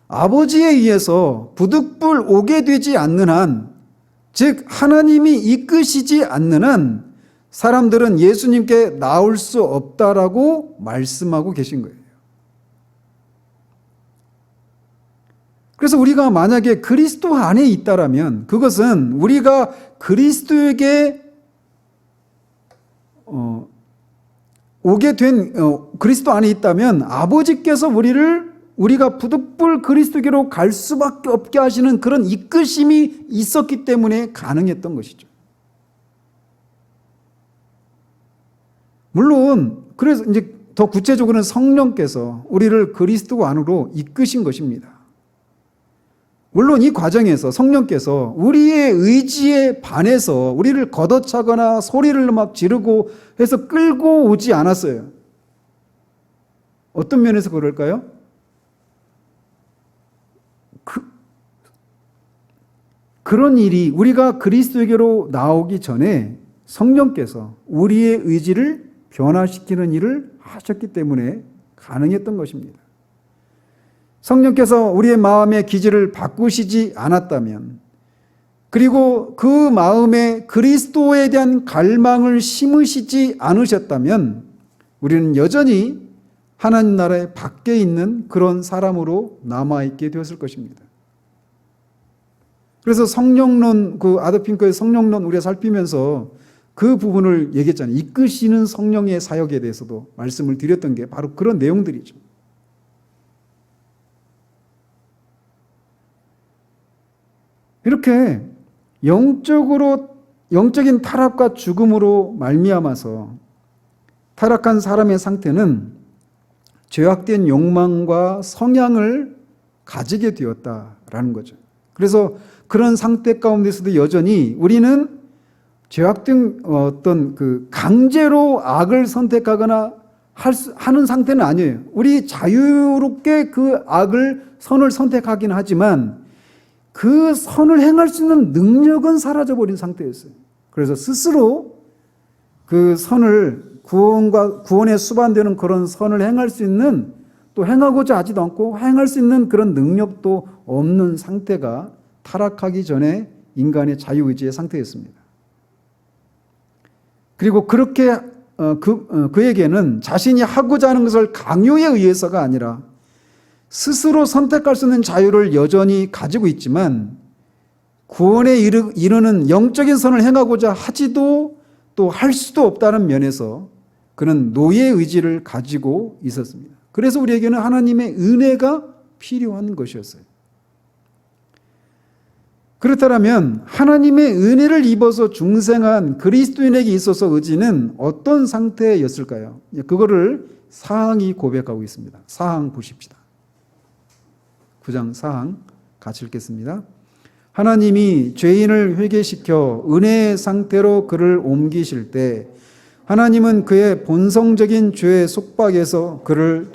아버지에 의해서 부득불 오게 되지 않는 한, 즉 하나님이 이끄시지 않는 한 사람들은 예수님께 나올 수 없다라고 말씀하고 계신 거예요. 그래서 우리가 만약에 그리스도 안에 있다라면 그것은 우리가 그리스도에게 오게 된 그리스도 안에 있다면 아버지께서 우리가 부득불 그리스도께로 갈 수밖에 없게 하시는 그런 이끄심이 있었기 때문에 가능했던 것이죠. 물론 그래서 이제 더 구체적으로는 성령께서 우리를 그리스도 안으로 이끄신 것입니다. 물론 이 과정에서 성령께서 우리의 의지에 반해서 우리를 걷어차거나 소리를 막 지르고 해서 끌고 오지 않았어요. 어떤 면에서 그럴까요? 그런 일이 우리가 그리스도에게로 나오기 전에 성령께서 우리의 의지를 변화시키는 일을 하셨기 때문에 가능했던 것입니다. 성령께서 우리의 마음의 기질을 바꾸시지 않았다면, 그리고 그 마음에 그리스도에 대한 갈망을 심으시지 않으셨다면 우리는 여전히 하나님 나라의 밖에 있는 그런 사람으로 남아있게 되었을 것입니다. 그래서 성령론, 그 아더핑크의 성령론 우리가 살피면서 그 부분을 얘기했잖아요. 이끄시는 성령의 사역에 대해서도 말씀을 드렸던 게 바로 그런 내용들이죠. 영적으로 영적인 타락과 죽음으로 말미암아서 타락한 사람의 상태는 죄악된 욕망과 성향을 가지게 되었다라는 거죠. 그래서 그런 상태 가운데서도 여전히 우리는 죄악된 어떤 그 강제로 악을 선택하거나 하는 상태는 아니에요. 우리 자유롭게 그 선을 선택하긴 하지만 그 선을 행할 수 있는 능력은 사라져버린 상태였어요. 그래서 스스로 그 선을 구원에 수반되는 그런 선을 행할 수 있는, 또 행하고자 하지도 않고 행할 수 있는 그런 능력도 없는 상태가 타락하기 전에 인간의 자유의지의 상태였습니다. 그리고 그렇게 그에게는 자신이 하고자 하는 것을 강요에 의해서가 아니라 스스로 선택할 수 있는 자유를 여전히 가지고 있지만 구원에 이르는 영적인 선을 행하고자 하지도 또 할 수도 없다는 면에서 그는 노예의 의지를 가지고 있었습니다. 그래서 우리에게는 하나님의 은혜가 필요한 것이었어요. 그렇다면 하나님의 은혜를 입어서 중생한 그리스도인에게 있어서 의지는 어떤 상태였을까요? 그거를 사항이 고백하고 있습니다. 사항 보십시다. 9장 사항 같이 읽겠습니다. 하나님이 죄인을 회개시켜 은혜의 상태로 그를 옮기실 때 하나님은 그의 본성적인 죄의 속박에서 그를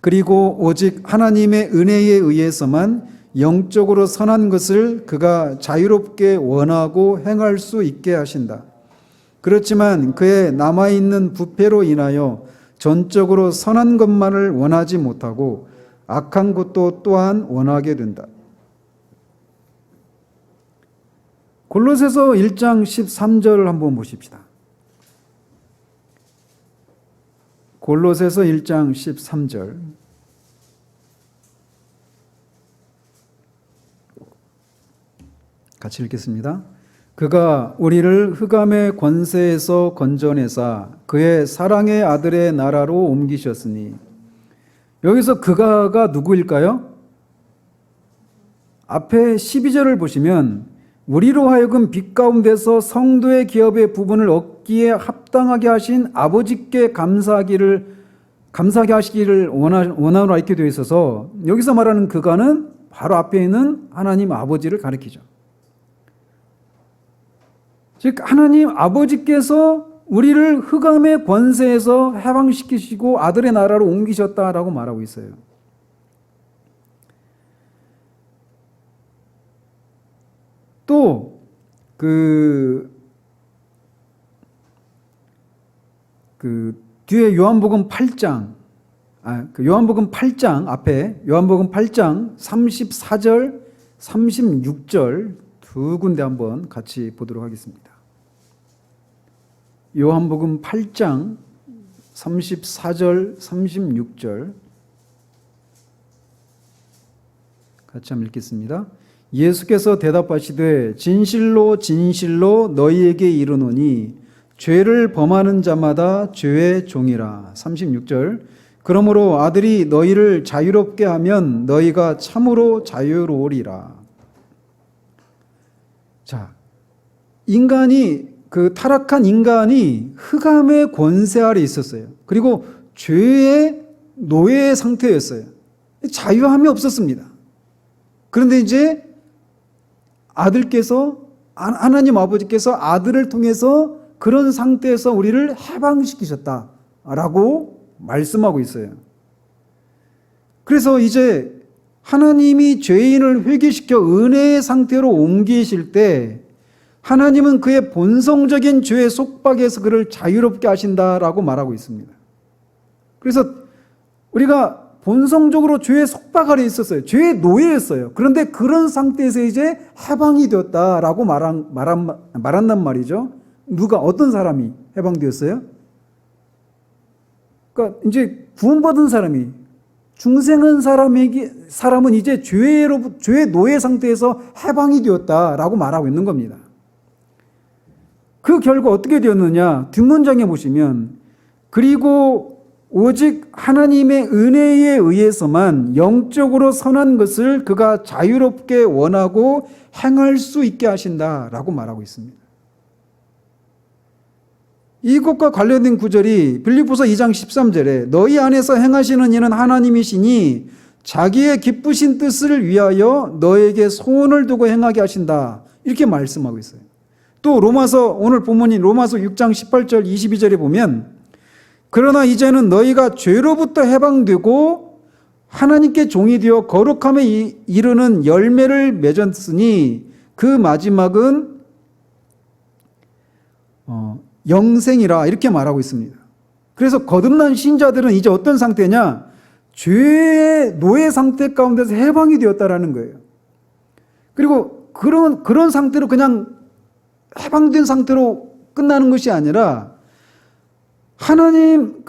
그리고 오직 하나님의 은혜에 의해서만 영적으로 선한 것을 그가 자유롭게 원하고 행할 수 있게 하신다. 그렇지만 그의 남아있는 부패로 인하여 전적으로 선한 것만을 원하지 못하고 악한 것도 또한 원하게 된다. 골로새서 1장 13절을 한번 보십시다. 골로새서 1장 13절. 같이 읽겠습니다. 그가 우리를 흑암의 권세에서 건져내사 그의 사랑의 아들의 나라로 옮기셨으니, 여기서 그가가 누구일까요? 앞에 12절을 보시면 우리로 하여금 빛 가운데서 성도의 기업의 부분을 얻기에 합당하게 하신 아버지께 감사하게 하시기를 원하노라 이렇게 되어 있어서, 여기서 말하는 그가는 바로 앞에 있는 하나님 아버지를 가리키죠. 즉 하나님 아버지께서 우리를 흑암의 권세에서 해방시키시고 아들의 나라로 옮기셨다라고 말하고 있어요. 또 뒤에 요한복음 8장 요한복음 8장 앞에 요한복음 8장 34절 36절 두 군데 한번 같이 보도록 하겠습니다. 요한복음 8장 34절 36절 같이 한번 읽겠습니다. 예수께서 대답하시되 진실로 진실로 너희에게 이르노니 죄를 범하는 자마다 죄의 종이라. 36절 그러므로 아들이 너희를 자유롭게 하면 너희가 참으로 자유로우리라. 자, 타락한 인간이 흑암의 권세 아래 있었어요. 그리고 죄의 노예의 상태였어요. 자유함이 없었습니다. 그런데 이제 하나님 아버지께서 아들을 통해서 그런 상태에서 우리를 해방시키셨다라고 말씀하고 있어요. 그래서 이제 하나님이 죄인을 회개시켜 은혜의 상태로 옮기실 때 하나님은 그의 본성적인 죄의 속박에서 그를 자유롭게 하신다라고 말하고 있습니다. 그래서 우리가 본성적으로 죄의 속박 아래 있었어요. 죄의 노예였어요. 그런데 그런 상태에서 이제 해방이 되었다라고 말한단 말이죠. 어떤 사람이 해방되었어요? 그러니까 이제 구원받은 사람이, 중생한 사람은 이제 죄의 노예 상태에서 해방이 되었다라고 말하고 있는 겁니다. 그 결과 어떻게 되었느냐? 뒷문장에 보시면 그리고 오직 하나님의 은혜에 의해서만 영적으로 선한 것을 그가 자유롭게 원하고 행할 수 있게 하신다라고 말하고 있습니다. 이것과 관련된 구절이 빌립보서 2장 13절에 너희 안에서 행하시는 이는 하나님이시니 자기의 기쁘신 뜻을 위하여 너에게 소원을 두고 행하게 하신다. 이렇게 말씀하고 있어요. 또 로마서, 오늘 본문인 로마서 6장 18절 22절에 보면 그러나 이제는 너희가 죄로부터 해방되고 하나님께 종이 되어 거룩함에 이르는 열매를 맺었으니 그 마지막은 영생이라 이렇게 말하고 있습니다. 그래서 거듭난 신자들은 이제 어떤 상태냐? 죄의 노예 상태 가운데서 해방이 되었다라는 거예요. 그리고 그런 상태로 그냥 해방된 상태로 끝나는 것이 아니라 하나님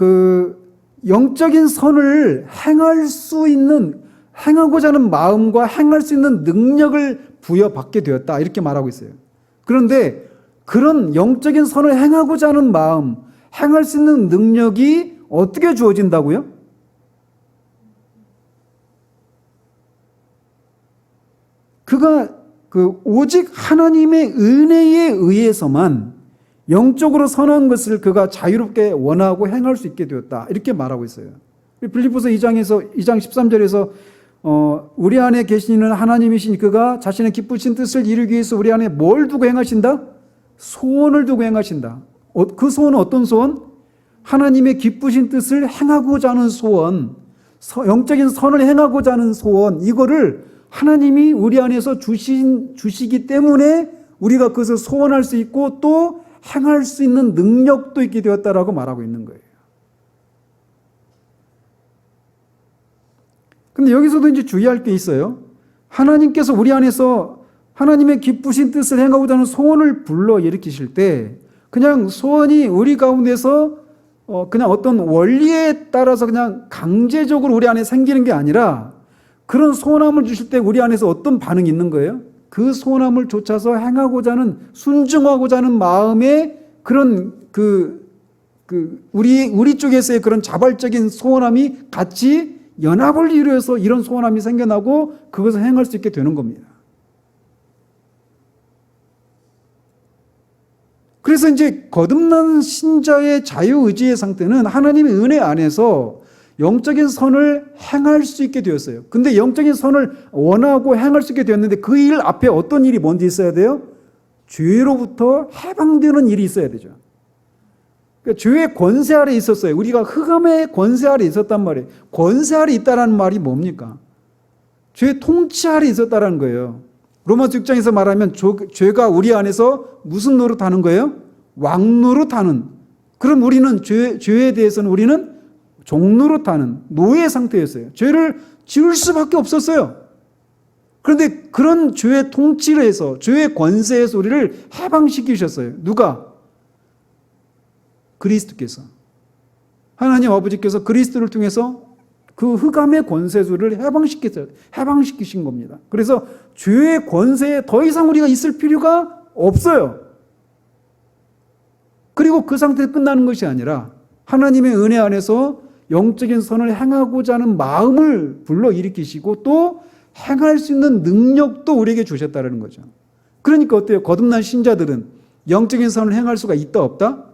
영적인 선을 행할 수 있는, 행하고자 하는 마음과 행할 수 있는 능력을 부여받게 되었다 이렇게 말하고 있어요. 그런데 그런 영적인 선을 행하고자 하는 마음, 행할 수 있는 능력이 어떻게 주어진다고요? 그가 오직 하나님의 은혜에 의해서만 영적으로 선한 것을 그가 자유롭게 원하고 행할 수 있게 되었다. 이렇게 말하고 있어요. 빌립보서 2장 13절에서 우리 안에 계시는 하나님이신 그가 자신의 기쁘신 뜻을 이루기 위해서 우리 안에 뭘 두고 행하신다? 소원을 두고 행하신다. 그 소원은 어떤 소원? 하나님의 기쁘신 뜻을 행하고자 하는 소원, 영적인 선을 행하고자 하는 소원, 이거를 하나님이 우리 안에서 주시기 때문에 우리가 그것을 소원할 수 있고 또 행할 수 있는 능력도 있게 되었다라고 말하고 있는 거예요. 근데 여기서도 이제 주의할 게 있어요. 하나님께서 우리 안에서 하나님의 기쁘신 뜻을 행하고자 하는 소원을 불러 일으키실 때 그냥 소원이 우리 가운데서 그냥 어떤 원리에 따라서 그냥 강제적으로 우리 안에 생기는 게 아니라 그런 소원함을 주실 때 우리 안에서 어떤 반응이 있는 거예요? 그 소원함을 쫓아서 행하고자 하는, 순종하고자 하는 마음의 그런 우리 쪽에서의 그런 자발적인 소원함이 같이 연합을 이루어서 이런 소원함이 생겨나고 그것을 행할 수 있게 되는 겁니다. 그래서 이제 거듭난 신자의 자유의지의 상태는 하나님의 은혜 안에서 영적인 선을 행할 수 있게 되었어요. 근데 영적인 선을 원하고 행할 수 있게 되었는데 그 일 앞에 어떤 일이 먼저 있어야 돼요? 죄로부터 해방되는 일이 있어야 되죠. 그러니까 죄의 권세 아래 있었어요. 우리가 흑암의 권세 아래 있었단 말이에요. 권세 아래 있다라는 말이 뭡니까? 죄의 통치 아래 있었다라는 거예요. 로마서 6장에서 말하면 죄가 우리 안에서 무슨 노릇하는 거예요? 왕노릇하는. 그럼 우리는 죄에 대해서는 우리는 종노릇하는 노예 상태였어요. 죄를 지을 수밖에 없었어요. 그런데 그런 죄의 통치를 해서 죄의 권세에서 우리를 해방시키셨어요. 누가? 그리스도께서. 하나님 아버지께서 그리스도를 통해서 그 흑암의 권세들을 해방시키신 겁니다. 그래서 죄의 권세에 더 이상 우리가 있을 필요가 없어요. 그리고 그 상태에 끝나는 것이 아니라 하나님의 은혜 안에서 영적인 선을 행하고자 하는 마음을 불러일으키시고 또 행할 수 있는 능력도 우리에게 주셨다는 거죠. 그러니까 어때요? 거듭난 신자들은 영적인 선을 행할 수가 있다 없다?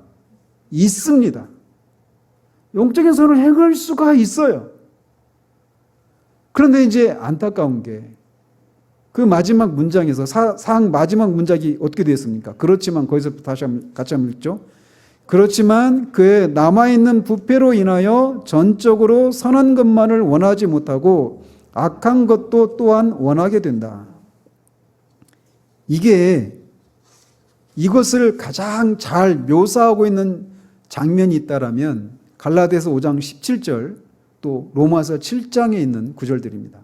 있습니다. 영적인 선을 행할 수가 있어요. 그런데 이제 안타까운 게 그 마지막 문장에서 사항 마지막 문장이 어떻게 되었습니까? 그렇지만 거기서 같이 한번 읽죠. 그렇지만 그의 남아있는 부패로 인하여 전적으로 선한 것만을 원하지 못하고 악한 것도 또한 원하게 된다. 이것을 가장 잘 묘사하고 있는 장면이 있다라면 갈라디아서 5장 17절 또 로마서 7장에 있는 구절들입니다.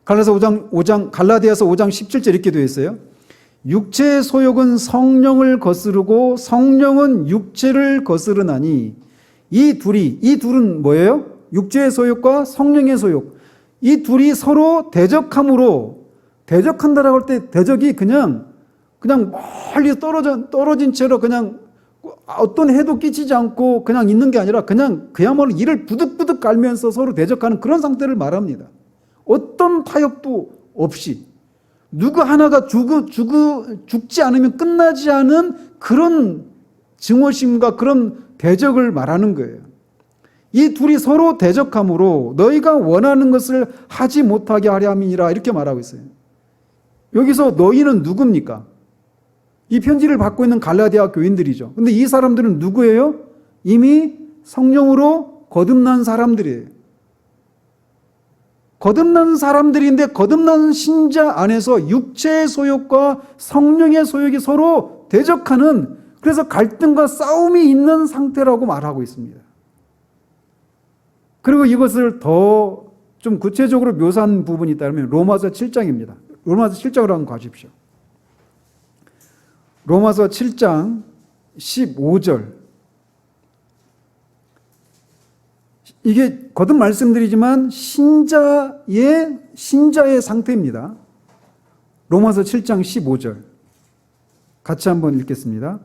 갈라디아서 5장 17절 이렇게 되어 있어요. 육체의 소욕은 성령을 거스르고 성령은 육체를 거스르나니 이 둘은 뭐예요? 육체의 소욕과 성령의 소욕. 이 둘이 서로 대적함으로, 대적한다라고 할 때 대적이 그냥 멀리 떨어진 채로 그냥 어떤 해도 끼치지 않고 그냥 있는 게 아니라 그냥 그야말로 이를 부득부득 깔면서 서로 대적하는 그런 상태를 말합니다. 어떤 타협도 없이 누구 하나가 죽지 않으면 끝나지 않은 그런 증오심과 그런 대적을 말하는 거예요. 이 둘이 서로 대적함으로 너희가 원하는 것을 하지 못하게 하려 함이니라 이렇게 말하고 있어요. 여기서 너희는 누굽니까? 이 편지를 받고 있는 갈라디아 교인들이죠. 근데 이 사람들은 누구예요? 이미 성령으로 거듭난 사람들이에요. 거듭난 사람들인데 거듭난 신자 안에서 육체의 소욕과 성령의 소욕이 서로 대적하는, 그래서 갈등과 싸움이 있는 상태라고 말하고 있습니다. 그리고 이것을 더 좀 구체적으로 묘사한 부분이 있다면 로마서 7장입니다. 로마서 7장으로 한번 가십시오. 로마서 7장 15절. 이게 거듭 말씀드리지만 신자의 상태입니다. 로마서 7장 15절. 같이 한번 읽겠습니다.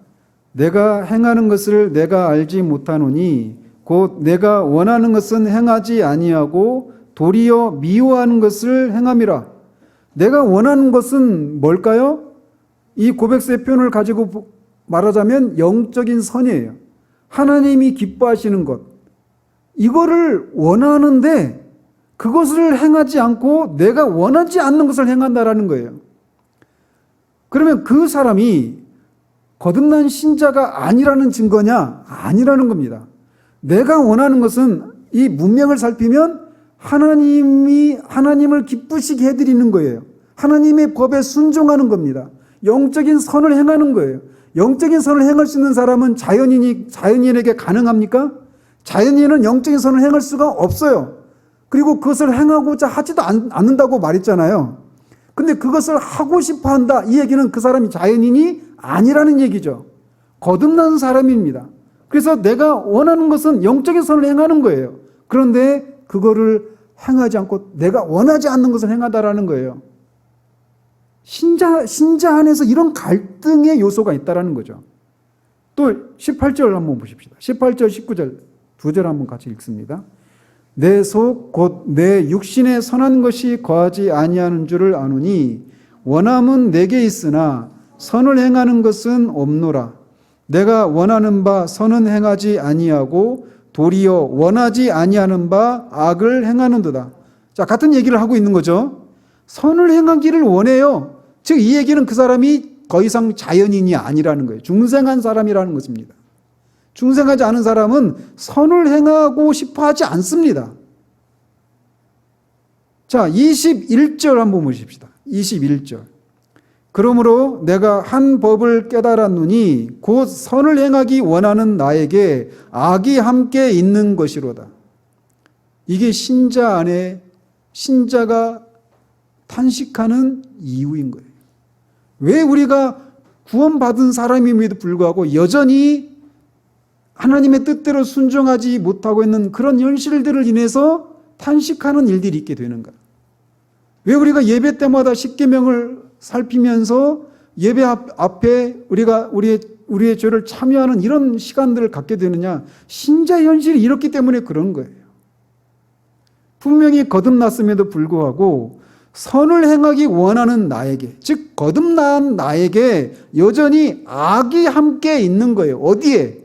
내가 행하는 것을 내가 알지 못하노니 곧 내가 원하는 것은 행하지 아니하고 도리어 미워하는 것을 행함이라. 내가 원하는 것은 뭘까요? 이 고백서의 표현을 가지고 말하자면 영적인 선이에요. 하나님이 기뻐하시는 것. 이거를 원하는데 그것을 행하지 않고 내가 원하지 않는 것을 행한다라는 거예요. 그러면 그 사람이 거듭난 신자가 아니라는 증거냐? 아니라는 겁니다. 내가 원하는 것은 이 문맥을 살피면 하나님을 기쁘시게 해드리는 거예요. 하나님의 법에 순종하는 겁니다. 영적인 선을 행하는 거예요. 영적인 선을 행할 수 있는 사람은 자연인에게 가능합니까? 자연인은 영적인 선을 행할 수가 없어요. 그리고 그것을 행하고자 하지도 않는다고 말했잖아요. 근데 그것을 하고 싶어 한다. 이 얘기는 그 사람이 자연인이 아니라는 얘기죠. 거듭난 사람입니다. 그래서 내가 원하는 것은 영적인 선을 행하는 거예요. 그런데 그거를 행하지 않고 내가 원하지 않는 것을 행하다라는 거예요. 신자 안에서 이런 갈등의 요소가 있다라는 거죠. 또 18절 한번 보십시다. 18절, 19절 두 절 한번 같이 읽습니다. 내 속 곧 내 육신에 선한 것이 거하지 아니하는 줄을 아노니 원함은 내게 있으나 선을 행하는 것은 없노라. 내가 원하는 바 선은 행하지 아니하고 도리어 원하지 아니하는 바 악을 행하는도다. 자, 같은 얘기를 하고 있는 거죠. 선을 행하기를 원해요. 즉 이 얘기는 그 사람이 더 이상 자연인이 아니라는 거예요. 중생한 사람이라는 것입니다. 중생하지 않은 사람은 선을 행하고 싶어 하지 않습니다. 자, 21절 한번 보십시다. 21절. 그러므로 내가 한 법을 깨달았노니 곧 선을 행하기 원하는 나에게 악이 함께 있는 것이로다. 이게 신자 안에 신자가 탄식하는 이유인 거예요. 왜 우리가 구원받은 사람임에도 불구하고 여전히 하나님의 뜻대로 순종하지 못하고 있는 그런 현실들을 인해서 탄식하는 일들이 있게 되는가? 왜 우리가 예배 때마다 십계명을 살피면서 예배 앞에 우리가 우리의 죄를 참여하는 이런 시간들을 갖게 되느냐? 신자의 현실이 이렇기 때문에 그런 거예요. 분명히 거듭났음에도 불구하고 선을 행하기 원하는 나에게, 즉 거듭난 나에게 여전히 악이 함께 있는 거예요. 어디에?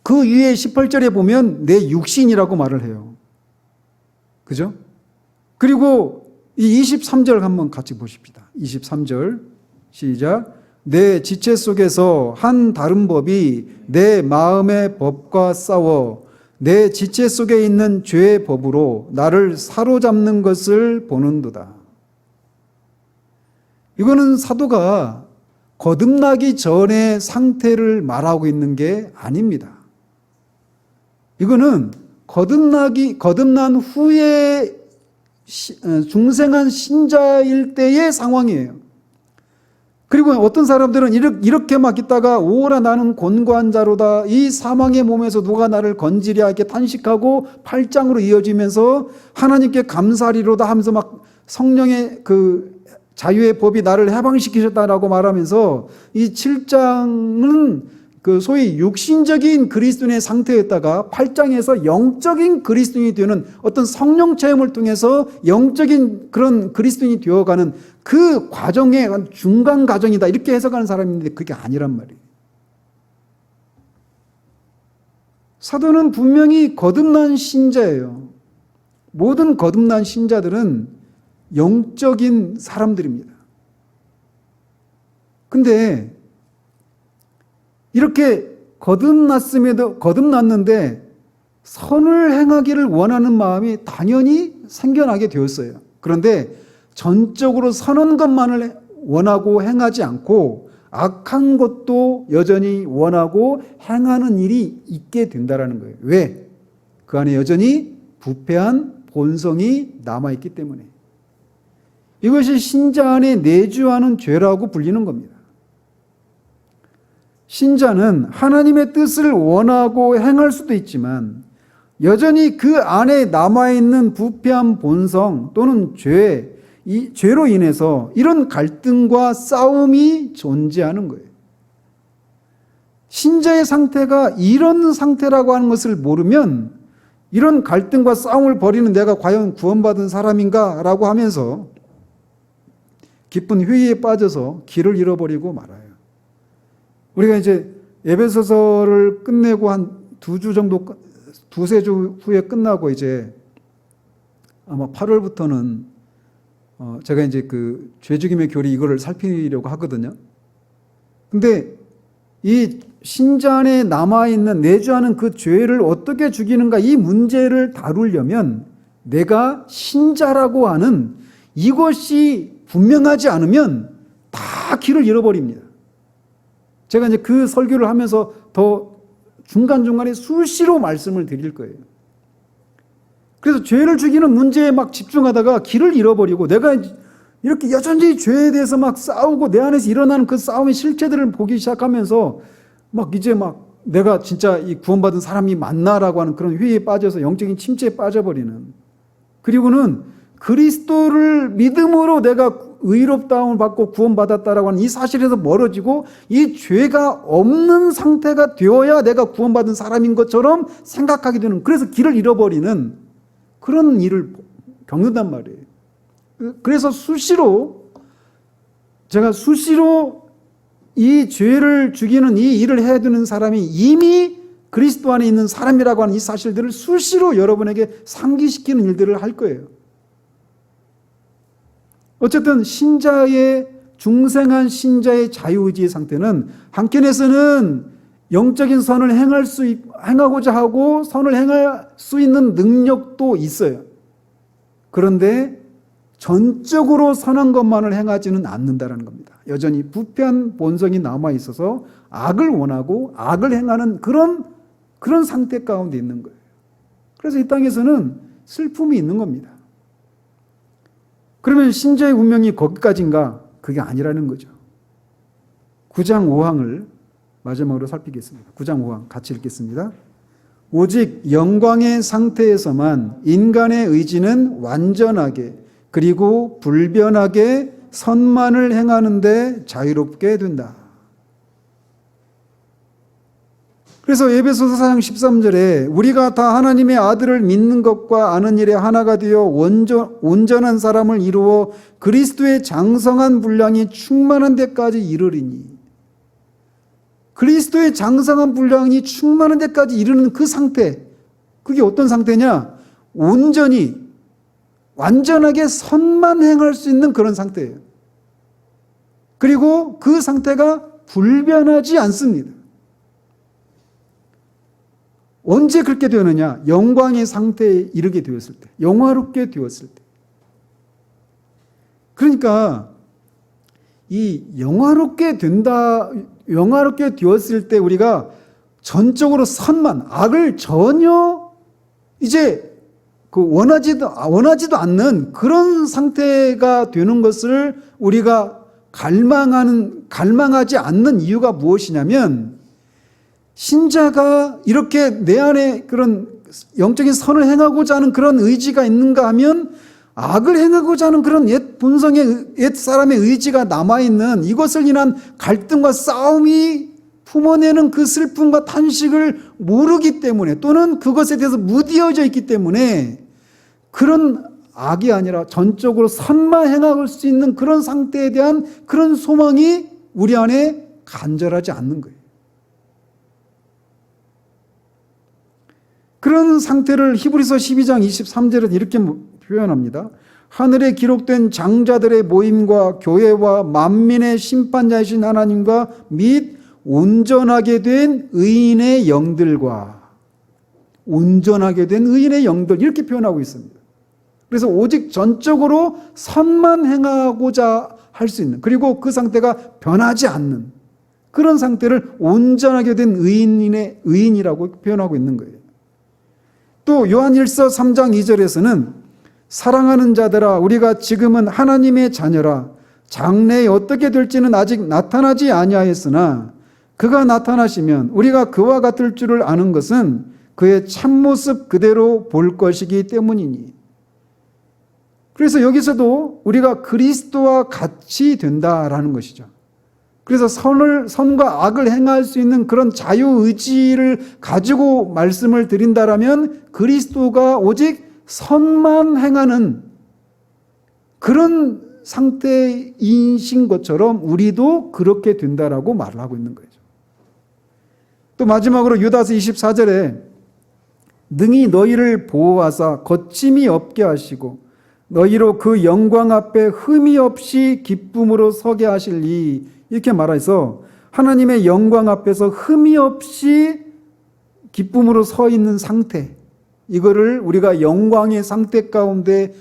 그 위에 18절에 보면 내 육신이라고 말을 해요. 그죠? 그리고 이 23절 한번 같이 보십시다. 23절 시작. 내 지체 속에서 한 다른 법이 내 마음의 법과 싸워 내 지체 속에 있는 죄의 법으로 나를 사로잡는 것을 보는도다. 이거는 사도가 거듭나기 전의 상태를 말하고 있는 게 아닙니다. 이거는 거듭난 후에 중생한 신자일 때의 상황이에요. 그리고 어떤 사람들은 이렇게 막 있다가 오라 나는 곤고한 자로다. 이 사망의 몸에서 누가 나를 건지랴 이렇게 탄식하고 8장으로 이어지면서 하나님께 감사리로다 하면서 막 성령의 그 자유의 법이 나를 해방시키셨다라고 말하면서 이 7장은 그 소위 육신적인 그리스도인의 상태였다가 8장에서 영적인 그리스도인이 되는 어떤 성령 체험을 통해서 영적인 그런 그리스도인이 되어가는 그 과정의 중간 과정이다, 이렇게 해석하는 사람이 있는데 그게 아니란 말이에요. 사도는 분명히 거듭난 신자예요. 모든 거듭난 신자들은 영적인 사람들입니다. 근데 이렇게 거듭났는데 선을 행하기를 원하는 마음이 당연히 생겨나게 되었어요. 그런데 전적으로 선한 것만을 원하고 행하지 않고 악한 것도 여전히 원하고 행하는 일이 있게 된다는 거예요. 왜? 그 안에 여전히 부패한 본성이 남아있기 때문에. 이것이 신자 안에 내주하는 죄라고 불리는 겁니다. 신자는 하나님의 뜻을 원하고 행할 수도 있지만 여전히 그 안에 남아있는 부패한 본성 또는 이 죄로 인해서 이런 갈등과 싸움이 존재하는 거예요. 신자의 상태가 이런 상태라고 하는 것을 모르면 이런 갈등과 싸움을 벌이는 내가 과연 구원받은 사람인가 라고 하면서 깊은 회의에 빠져서 길을 잃어버리고 말아요. 우리가 이제 에베소서를 끝내고 한 2주 정도, 2-3주 후에 끝나고 이제 아마 8월부터는 제가 이제 그 죄죽임의 교리 이거를 살피려고 하거든요. 근데 이 신자 안에 남아있는 내주하는 그 죄를 어떻게 죽이는가, 이 문제를 다루려면 내가 신자라고 하는 이것이 분명하지 않으면 다 길을 잃어버립니다. 제가 이제 그 설교를 하면서 더 중간중간에 수시로 말씀을 드릴 거예요. 그래서 죄를 죽이는 문제에 막 집중하다가 길을 잃어버리고 내가 이렇게 여전히 죄에 대해서 막 싸우고 내 안에서 일어나는 그 싸움의 실체들을 보기 시작하면서 막 이제 막 내가 진짜 이 구원받은 사람이 맞나라고 하는 그런 회의에 빠져서 영적인 침체에 빠져버리는, 그리고는 그리스도를 믿음으로 내가 의롭다움을 받고 구원받았다라고 하는 이 사실에서 멀어지고 이 죄가 없는 상태가 되어야 내가 구원받은 사람인 것처럼 생각하게 되는, 그래서 길을 잃어버리는 그런 일을 겪는단 말이에요. 그래서 제가 수시로 이 죄를 죽이는 이 일을 해야 되는 사람이 이미 그리스도 안에 있는 사람이라고 하는 이 사실들을 수시로 여러분에게 상기시키는 일들을 할 거예요. 어쨌든 중생한 신자의 자유의지의 상태는 한켠에서는 영적인 선을 행하고자 하고 선을 행할 수 있는 능력도 있어요. 그런데 전적으로 선한 것만을 행하지는 않는다는 겁니다. 여전히 부패한 본성이 남아있어서 악을 원하고 악을 행하는 그런 상태 가운데 있는 거예요. 그래서 이 땅에서는 슬픔이 있는 겁니다. 그러면 신자의 운명이 거기까지인가? 그게 아니라는 거죠. 9장 5항을 마지막으로 살피겠습니다. 9장 5항 같이 읽겠습니다. 오직 영광의 상태에서만 인간의 의지는 완전하게 그리고 불변하게 선만을 행하는데 자유롭게 된다. 그래서 에베소서 4장 13절에 우리가 다 하나님의 아들을 믿는 것과 아는 일에 하나가 되어 온전한 사람을 이루어 그리스도의 장성한 분량이 충만한 데까지 이르리니, 그리스도의 장성한 분량이 충만한 데까지 이르는 그 상태, 그게 어떤 상태냐? 온전히 완전하게 선만 행할 수 있는 그런 상태예요. 그리고 그 상태가 불변하지 않습니다. 언제 그렇게 되느냐? 영광의 상태에 이르게 되었을 때, 영화롭게 되었을 때. 그러니까 이 영화롭게 되었을 때 우리가 전적으로 선만, 악을 전혀 이제 원하지도 않는 그런 상태가 되는 것을 우리가 갈망하지 않는 이유가 무엇이냐면, 신자가 이렇게 내 안에 그런 영적인 선을 행하고자 하는 그런 의지가 있는가 하면 악을 행하고자 하는 그런 옛 본성의 옛 사람의 의지가 남아있는 이것을 인한 갈등과 싸움이 품어내는 그 슬픔과 탄식을 모르기 때문에 또는 그것에 대해서 무디어져 있기 때문에 그런 악이 아니라 전적으로 선만 행할 수 있는 그런 상태에 대한 그런 소망이 우리 안에 간절하지 않는 거예요. 그런 상태를 히브리서 12장 23절에 이렇게 표현합니다. 하늘에 기록된 장자들의 모임과 교회와 만민의 심판자이신 하나님과 및 온전하게 된 의인의 영들과 온전하게 된 의인의 영들 이렇게 표현하고 있습니다. 그래서 오직 전적으로 선만 행하고자 할 수 있는 그리고 그 상태가 변하지 않는 그런 상태를 온전하게 된 의인이라고 표현하고 있는 거예요. 또 요한일서 3장 2절에서는 사랑하는 자들아 우리가 지금은 하나님의 자녀라 장래에 어떻게 될지는 아직 나타나지 아니하였으나 그가 나타나시면 우리가 그와 같을 줄을 아는 것은 그의 참모습 그대로 볼 것이기 때문이니. 그래서 여기서도 우리가 그리스도와 같이 된다라는 것이죠. 그래서 선과 악을 행할 수 있는 그런 자유의지를 가지고 말씀을 드린다라면 그리스도가 오직 선만 행하는 그런 상태이신 것처럼 우리도 그렇게 된다라고 말을 하고 있는 거죠. 또 마지막으로 유다서 24절에 능히 너희를 보호하사 거침이 없게 하시고 너희로 그 영광 앞에 흠이 없이 기쁨으로 서게 하실리 이렇게 말해서 하나님의 영광 앞에서 흠이 없이 기쁨으로 서 있는 상태 이거를 우리가 영광의 상태 가운데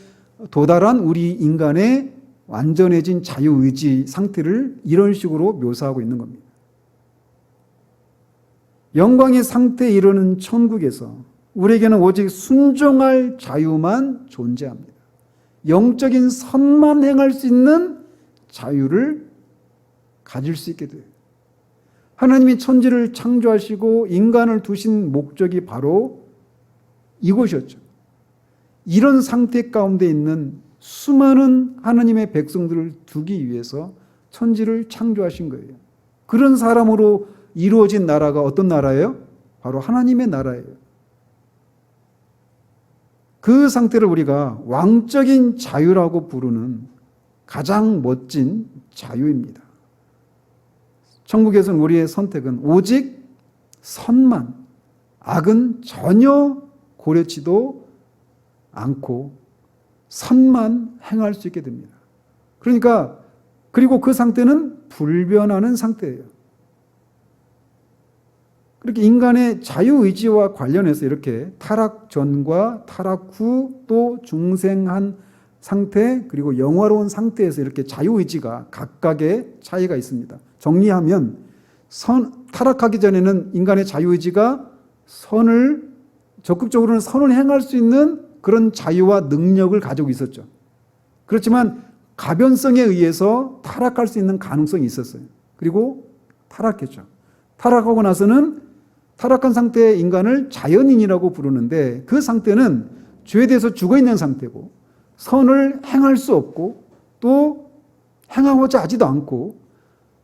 도달한 우리 인간의 완전해진 자유의지 상태를 이런 식으로 묘사하고 있는 겁니다. 영광의 상태에 이르는 천국에서 우리에게는 오직 순종할 자유만 존재합니다. 영적인 선만 행할 수 있는 자유를 가질 수 있게 돼요. 하나님이 천지를 창조하시고 인간을 두신 목적이 바로 이것이었죠. 이런 상태 가운데 있는 수많은 하나님의 백성들을 두기 위해서 천지를 창조하신 거예요. 그런 사람으로 이루어진 나라가 어떤 나라예요? 바로 하나님의 나라예요. 그 상태를 우리가 왕적인 자유라고 부르는 가장 멋진 자유입니다. 천국에서는 우리의 선택은 오직 선만, 악은 전혀 고려치도 않고 선만 행할 수 있게 됩니다. 그러니까 그리고 그 상태는 불변하는 상태예요. 그렇게 인간의 자유의지와 관련해서 이렇게 타락 전과 타락 후 또 중생한 상태 그리고 영화로운 상태에서 이렇게 자유의지가 각각의 차이가 있습니다. 정리하면 타락하기 전에는 인간의 자유의지가 적극적으로는 선을 행할 수 있는 그런 자유와 능력을 가지고 있었죠. 그렇지만 가변성에 의해서 타락할 수 있는 가능성이 있었어요. 그리고 타락했죠. 타락하고 나서는 타락한 상태의 인간을 자연인이라고 부르는데 그 상태는 죄에 대해서 죽어있는 상태고 선을 행할 수 없고 또 행하고자 하지도 않고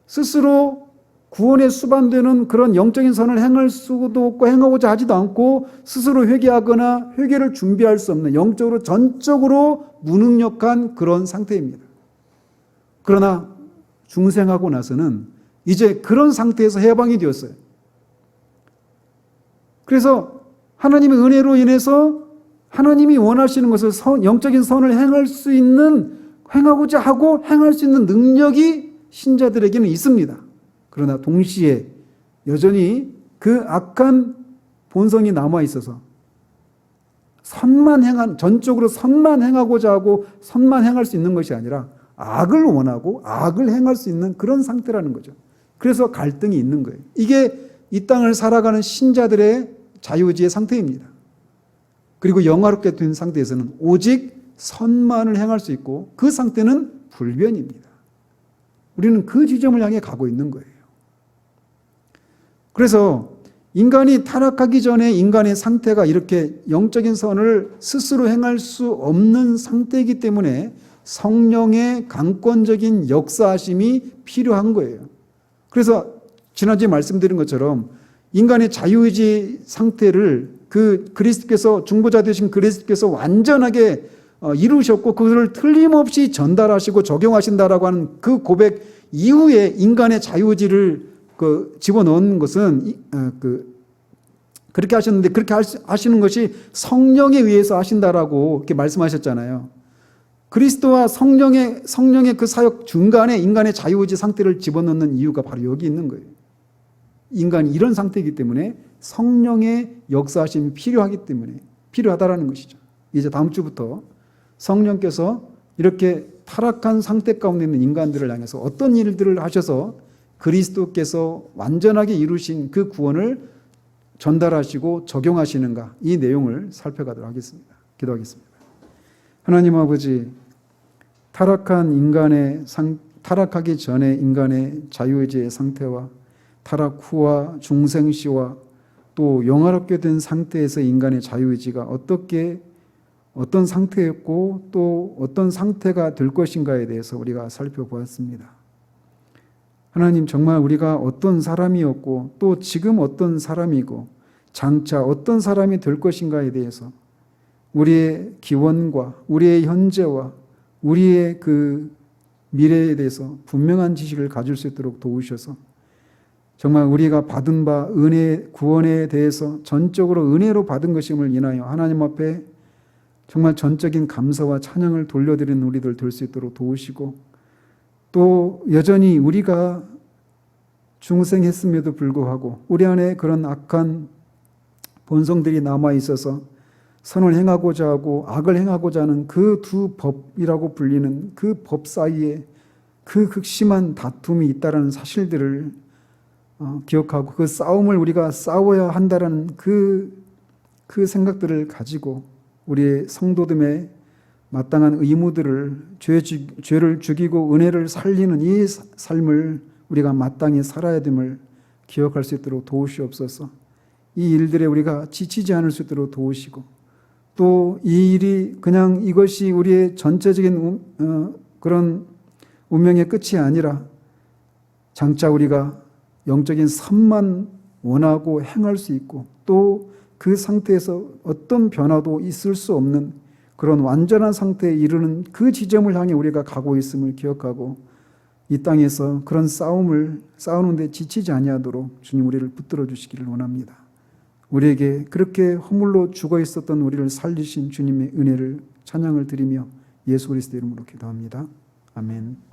스스로 구원에 수반되는 그런 영적인 선을 행할 수도 없고 행하고자 하지도 않고 스스로 회개하거나 회개를 준비할 수 없는 영적으로 전적으로 무능력한 그런 상태입니다. 그러나 중생하고 나서는 이제 그런 상태에서 해방이 되었어요. 그래서 하나님의 은혜로 인해서 하나님이 원하시는 것을 영적인 선을 행하고자 하고 행할 수 있는 능력이 신자들에게는 있습니다. 그러나 동시에 여전히 그 악한 본성이 남아 있어서 전적으로 선만 행하고자 하고 선만 행할 수 있는 것이 아니라 악을 원하고 악을 행할 수 있는 그런 상태라는 거죠. 그래서 갈등이 있는 거예요. 이게 이 땅을 살아가는 신자들의 자유의지의 상태입니다. 그리고 영화롭게 된 상태에서는 오직 선만을 행할 수 있고 그 상태는 불변입니다. 우리는 그 지점을 향해 가고 있는 거예요. 그래서 인간이 타락하기 전에 인간의 상태가 이렇게 영적인 선을 스스로 행할 수 없는 상태이기 때문에 성령의 강권적인 역사하심이 필요한 거예요. 그래서 지난주에 말씀드린 것처럼 인간의 자유의지 상태를 그리스도께서 중보자 되신 그리스도께서 완전하게 이루셨고 그것을 틀림없이 전달하시고 적용하신다라고 하는 그 고백 이후에 인간의 자유의지를 집어넣은 것은 그렇게 하셨는데 그렇게 하시는 것이 성령에 의해서 하신다라고 이렇게 말씀하셨잖아요. 그리스도와 성령의 그 사역 중간에 인간의 자유의지 상태를 집어넣는 이유가 바로 여기 있는 거예요. 인간이 이런 상태이기 때문에 성령의 역사하심이 필요하다라는 것이죠. 이제 다음 주부터 성령께서 이렇게 타락한 상태 가운데 있는 인간들을 향해서 어떤 일들을 하셔서 그리스도께서 완전하게 이루신 그 구원을 전달하시고 적용하시는가, 이 내용을 살펴가도록 하겠습니다. 기도하겠습니다. 하나님 아버지, 타락하기 전에 인간의 자유의지의 상태와 타락 후와 중생시와 또 영화롭게 된 상태에서 인간의 자유의지가 어떤 상태였고 또 어떤 상태가 될 것인가에 대해서 우리가 살펴보았습니다. 하나님, 정말 우리가 어떤 사람이었고 또 지금 어떤 사람이고 장차 어떤 사람이 될 것인가에 대해서 우리의 기원과 우리의 현재와 우리의 그 미래에 대해서 분명한 지식을 가질 수 있도록 도우셔서 정말 우리가 받은 바 은혜, 구원에 대해서 전적으로 은혜로 받은 것임을 인하여 하나님 앞에 정말 전적인 감사와 찬양을 돌려드리는 우리들 될 수 있도록 도우시고 또 여전히 우리가 중생했음에도 불구하고 우리 안에 그런 악한 본성들이 남아 있어서 선을 행하고자 하고 악을 행하고자 하는 그 두 법이라고 불리는 그 법 사이에 그 극심한 다툼이 있다는 사실들을 기억하고 그 싸움을 우리가 싸워야 한다는 그 생각들을 가지고 우리의 성도됨의 마땅한 의무들을 죄를 죽이고 은혜를 살리는 이 삶을 우리가 마땅히 살아야 됨을 기억할 수 있도록 도우시옵소서. 이 일들에 우리가 지치지 않을 수 있도록 도우시고 또 이 일이 그냥 이것이 우리의 전체적인 그런 운명의 끝이 아니라 장차 우리가 영적인 선만 원하고 행할 수 있고 또 그 상태에서 어떤 변화도 있을 수 없는 그런 완전한 상태에 이르는 그 지점을 향해 우리가 가고 있음을 기억하고 이 땅에서 그런 싸우는데 지치지 아니하도록 주님 우리를 붙들어 주시기를 원합니다. 우리에게 그렇게 허물로 죽어 있었던 우리를 살리신 주님의 은혜를 찬양을 드리며 예수 그리스도 이름으로 기도합니다. 아멘.